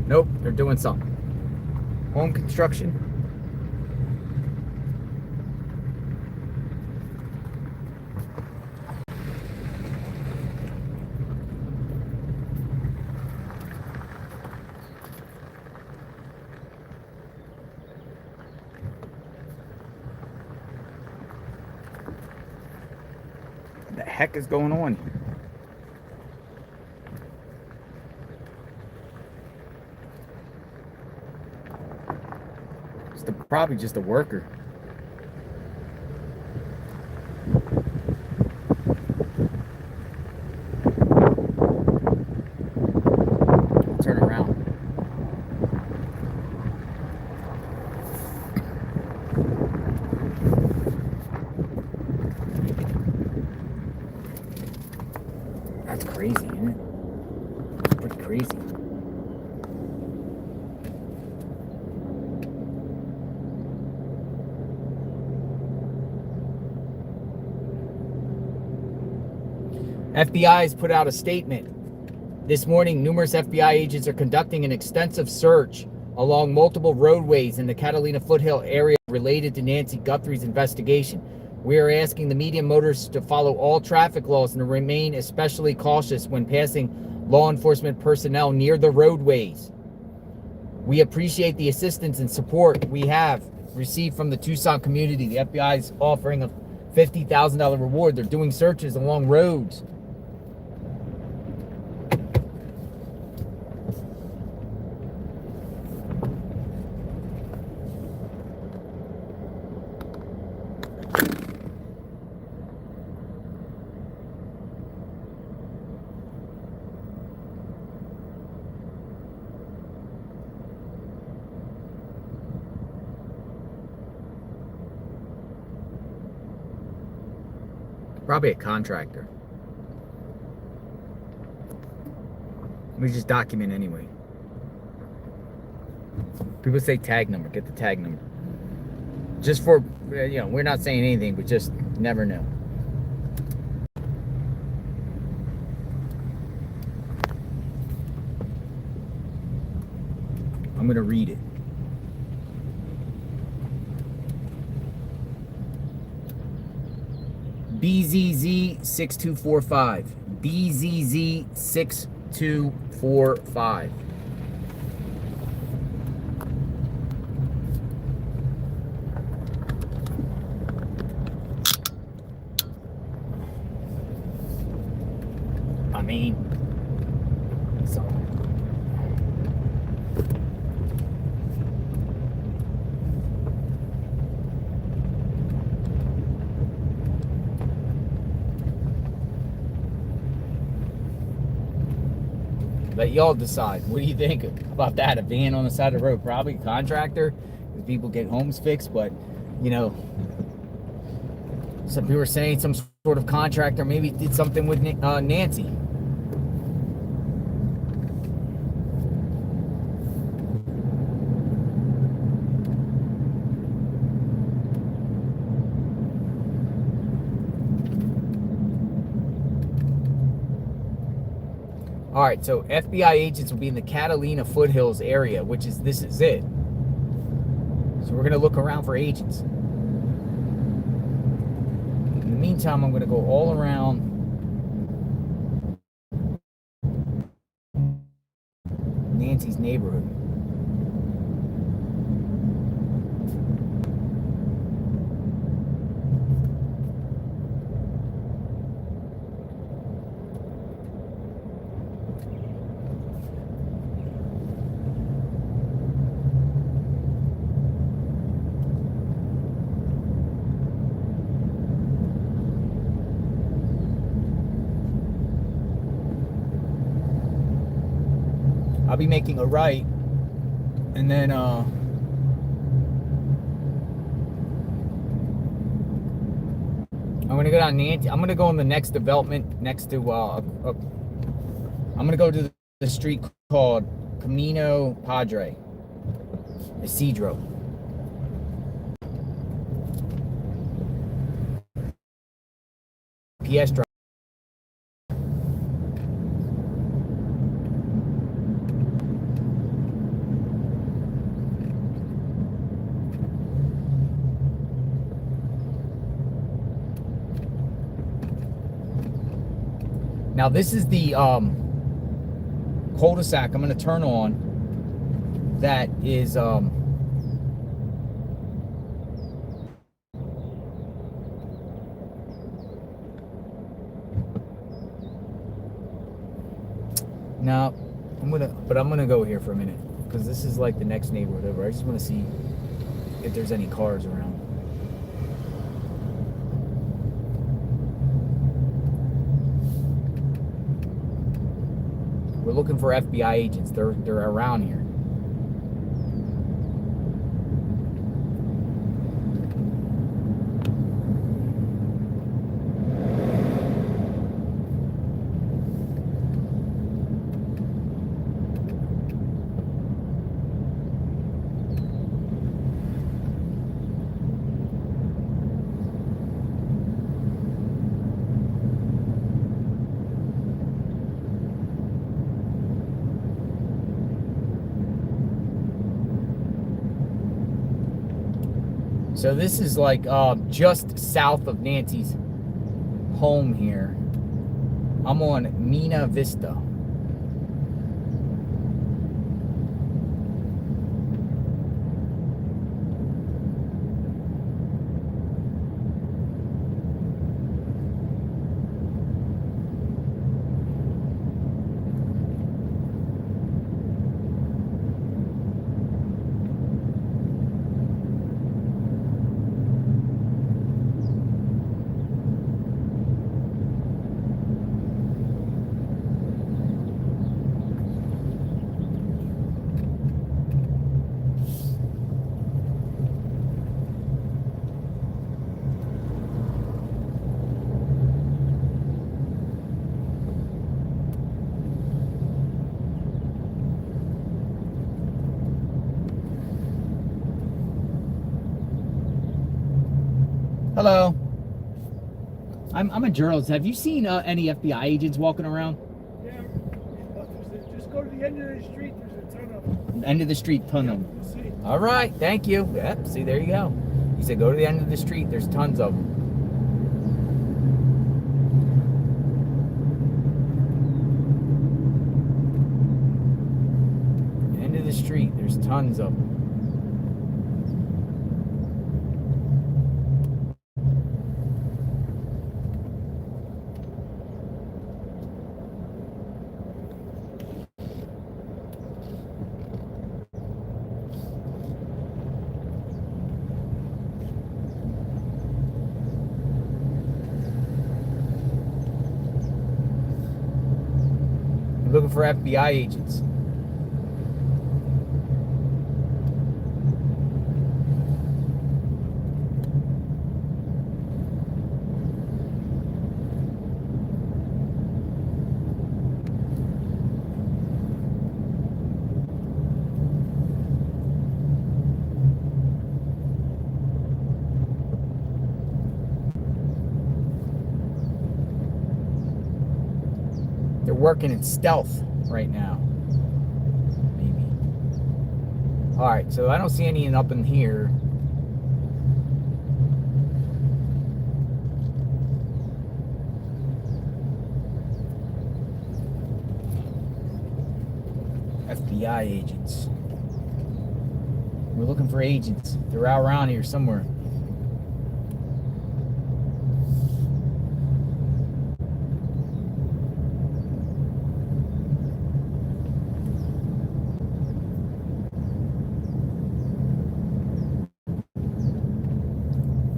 Nope, they're doing something. Home construction. What the heck is going on here? Probably just a worker. crazy, isn't it? It's pretty crazy. FBI has put out a statement. This morning, numerous FBI agents are conducting an extensive search along multiple roadways in the Catalina Foothills area related to Nancy Guthrie's investigation. We are asking the medium motorists to follow all traffic laws and to remain especially cautious when passing law enforcement personnel near the roadways. We appreciate the assistance and support we have received from the Tucson community. The FBI is offering a $50,000 reward. They're doing searches along roads. Probably a contractor. We just document anyway. People say tag number. Get the tag number. Just for, you know, we're not saying anything, but just never know. I'm going to read it. BZZ6245. BZZ6245. I mean, so. Let y'all decide. What do you think about that? A van on the side of the road? Probably a contractor. People get homes fixed, but, you know, some people are saying some sort of contractor maybe did something with Nancy. All right, so FBI agents will be in the Catalina Foothills area, which is, this is it. So we're gonna look around for agents. In the meantime, I'm gonna go all around Nancy's neighborhood. I'll be making a right, and then I'm gonna go down Nancy. I'm gonna go on the next development next to I'm gonna go to the street called Camino Padre Isidro. PS drive. Now this is the cul-de-sac I'm going to turn on. That is now I'm gonna go here for a minute because this is like the next neighborhood over. I just want to see if there's any cars around. We're looking for FBI agents. They're around here. So this is like just south of Nancy's home here. I'm on Mina Vista. Hello. I'm a journalist. Have you seen any FBI agents walking around? Yeah, just go to the end of the street. There's a ton of them. End of the street, ton of them. You'll see. All right, thank you. Yep, see, there you go. He said go to the end of the street. There's tons of them. End of the street. There's tons of them. Looking for FBI agents. They're working in stealth right now. Maybe. Alright, so I don't see any up in here. FBI agents. We're looking for agents. They're out around here somewhere.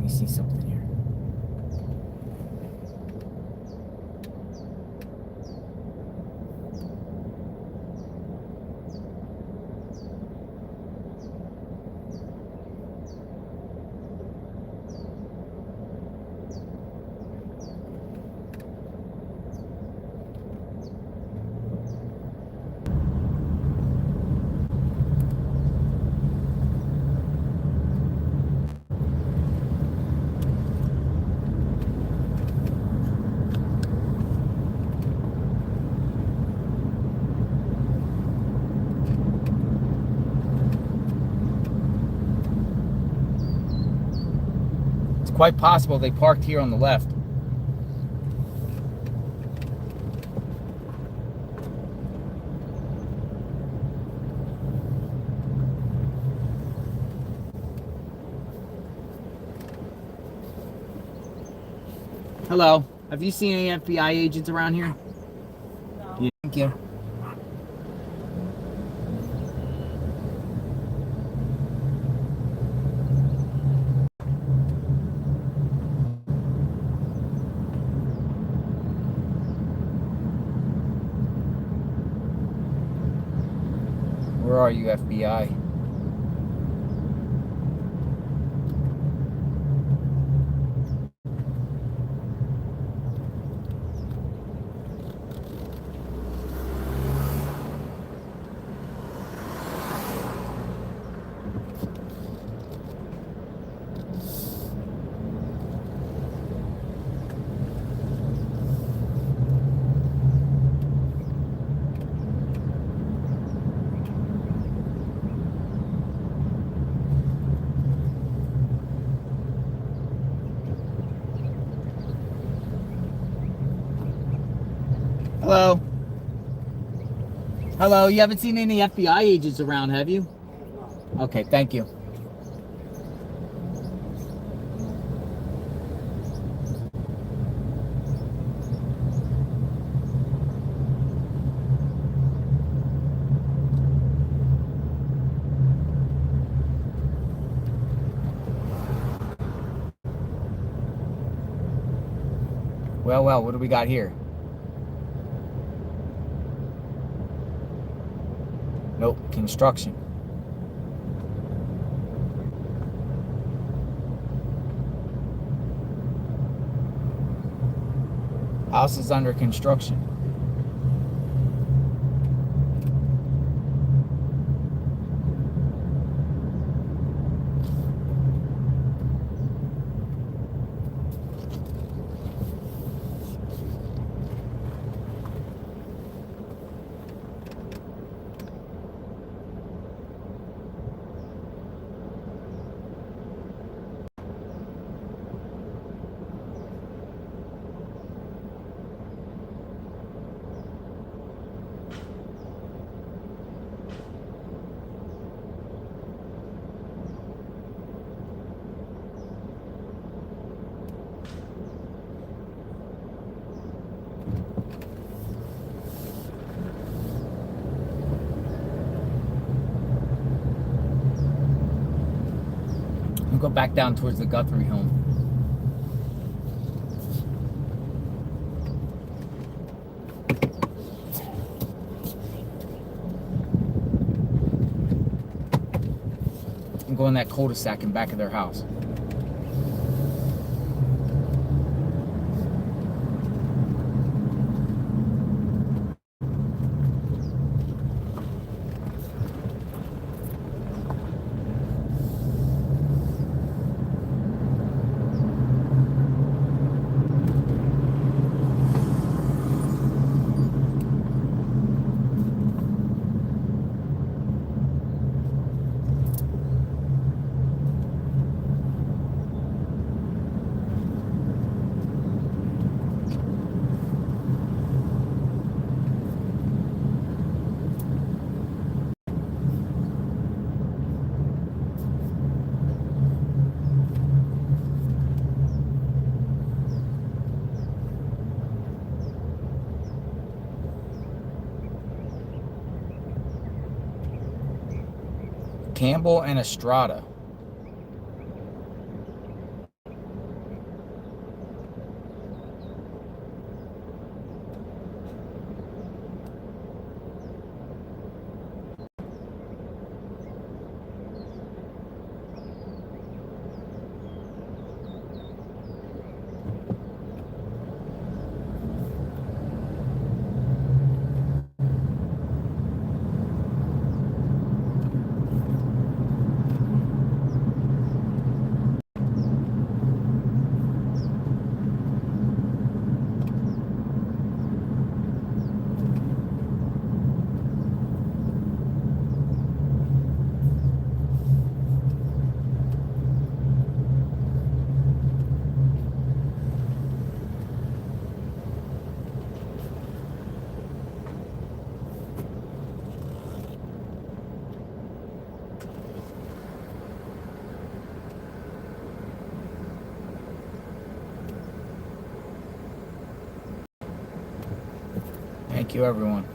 See something here. Quite possible they parked here on the left. Hello. Have you seen any FBI agents around here? No. Yeah, thank you. Where are you, FBI? Hello? Hello, you haven't seen any FBI agents around, have you? Okay, thank you. Well, what do we got here? Nope, construction. House is under construction. We'll go back down towards the Guthrie home. And go in that cul-de-sac in back of their house. Campbell and Estrada. Thank you, everyone.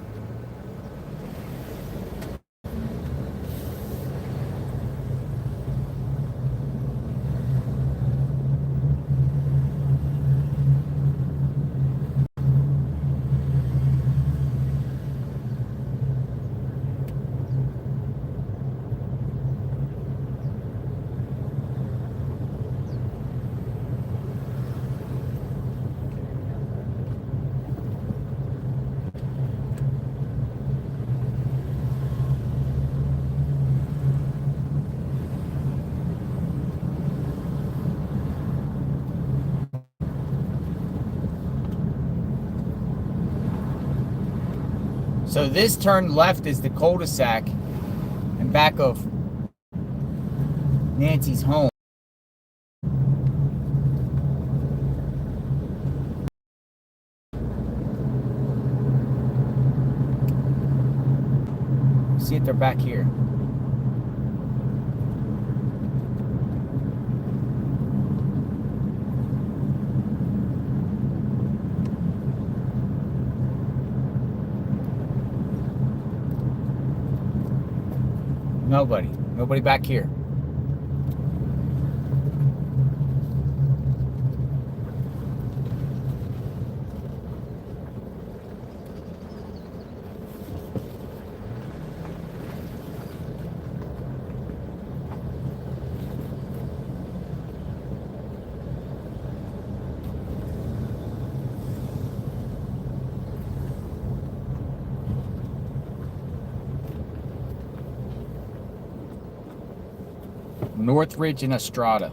So this turn left is the cul-de-sac in back of Nancy's home. see if they're back here. Nobody. Nobody back here. Northridge and Estrada.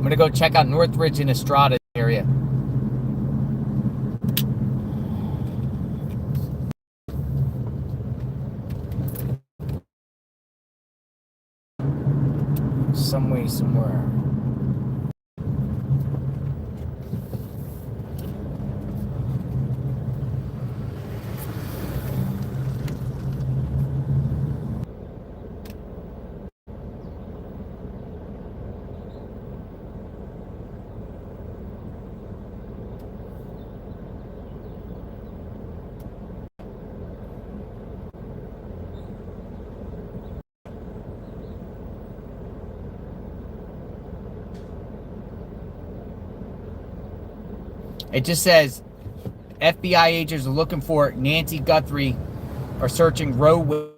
I'm gonna go check out Northridge and Estrada area. Some way, somewhere. It just says FBI agents are looking for Nancy Guthrie, are searching roadway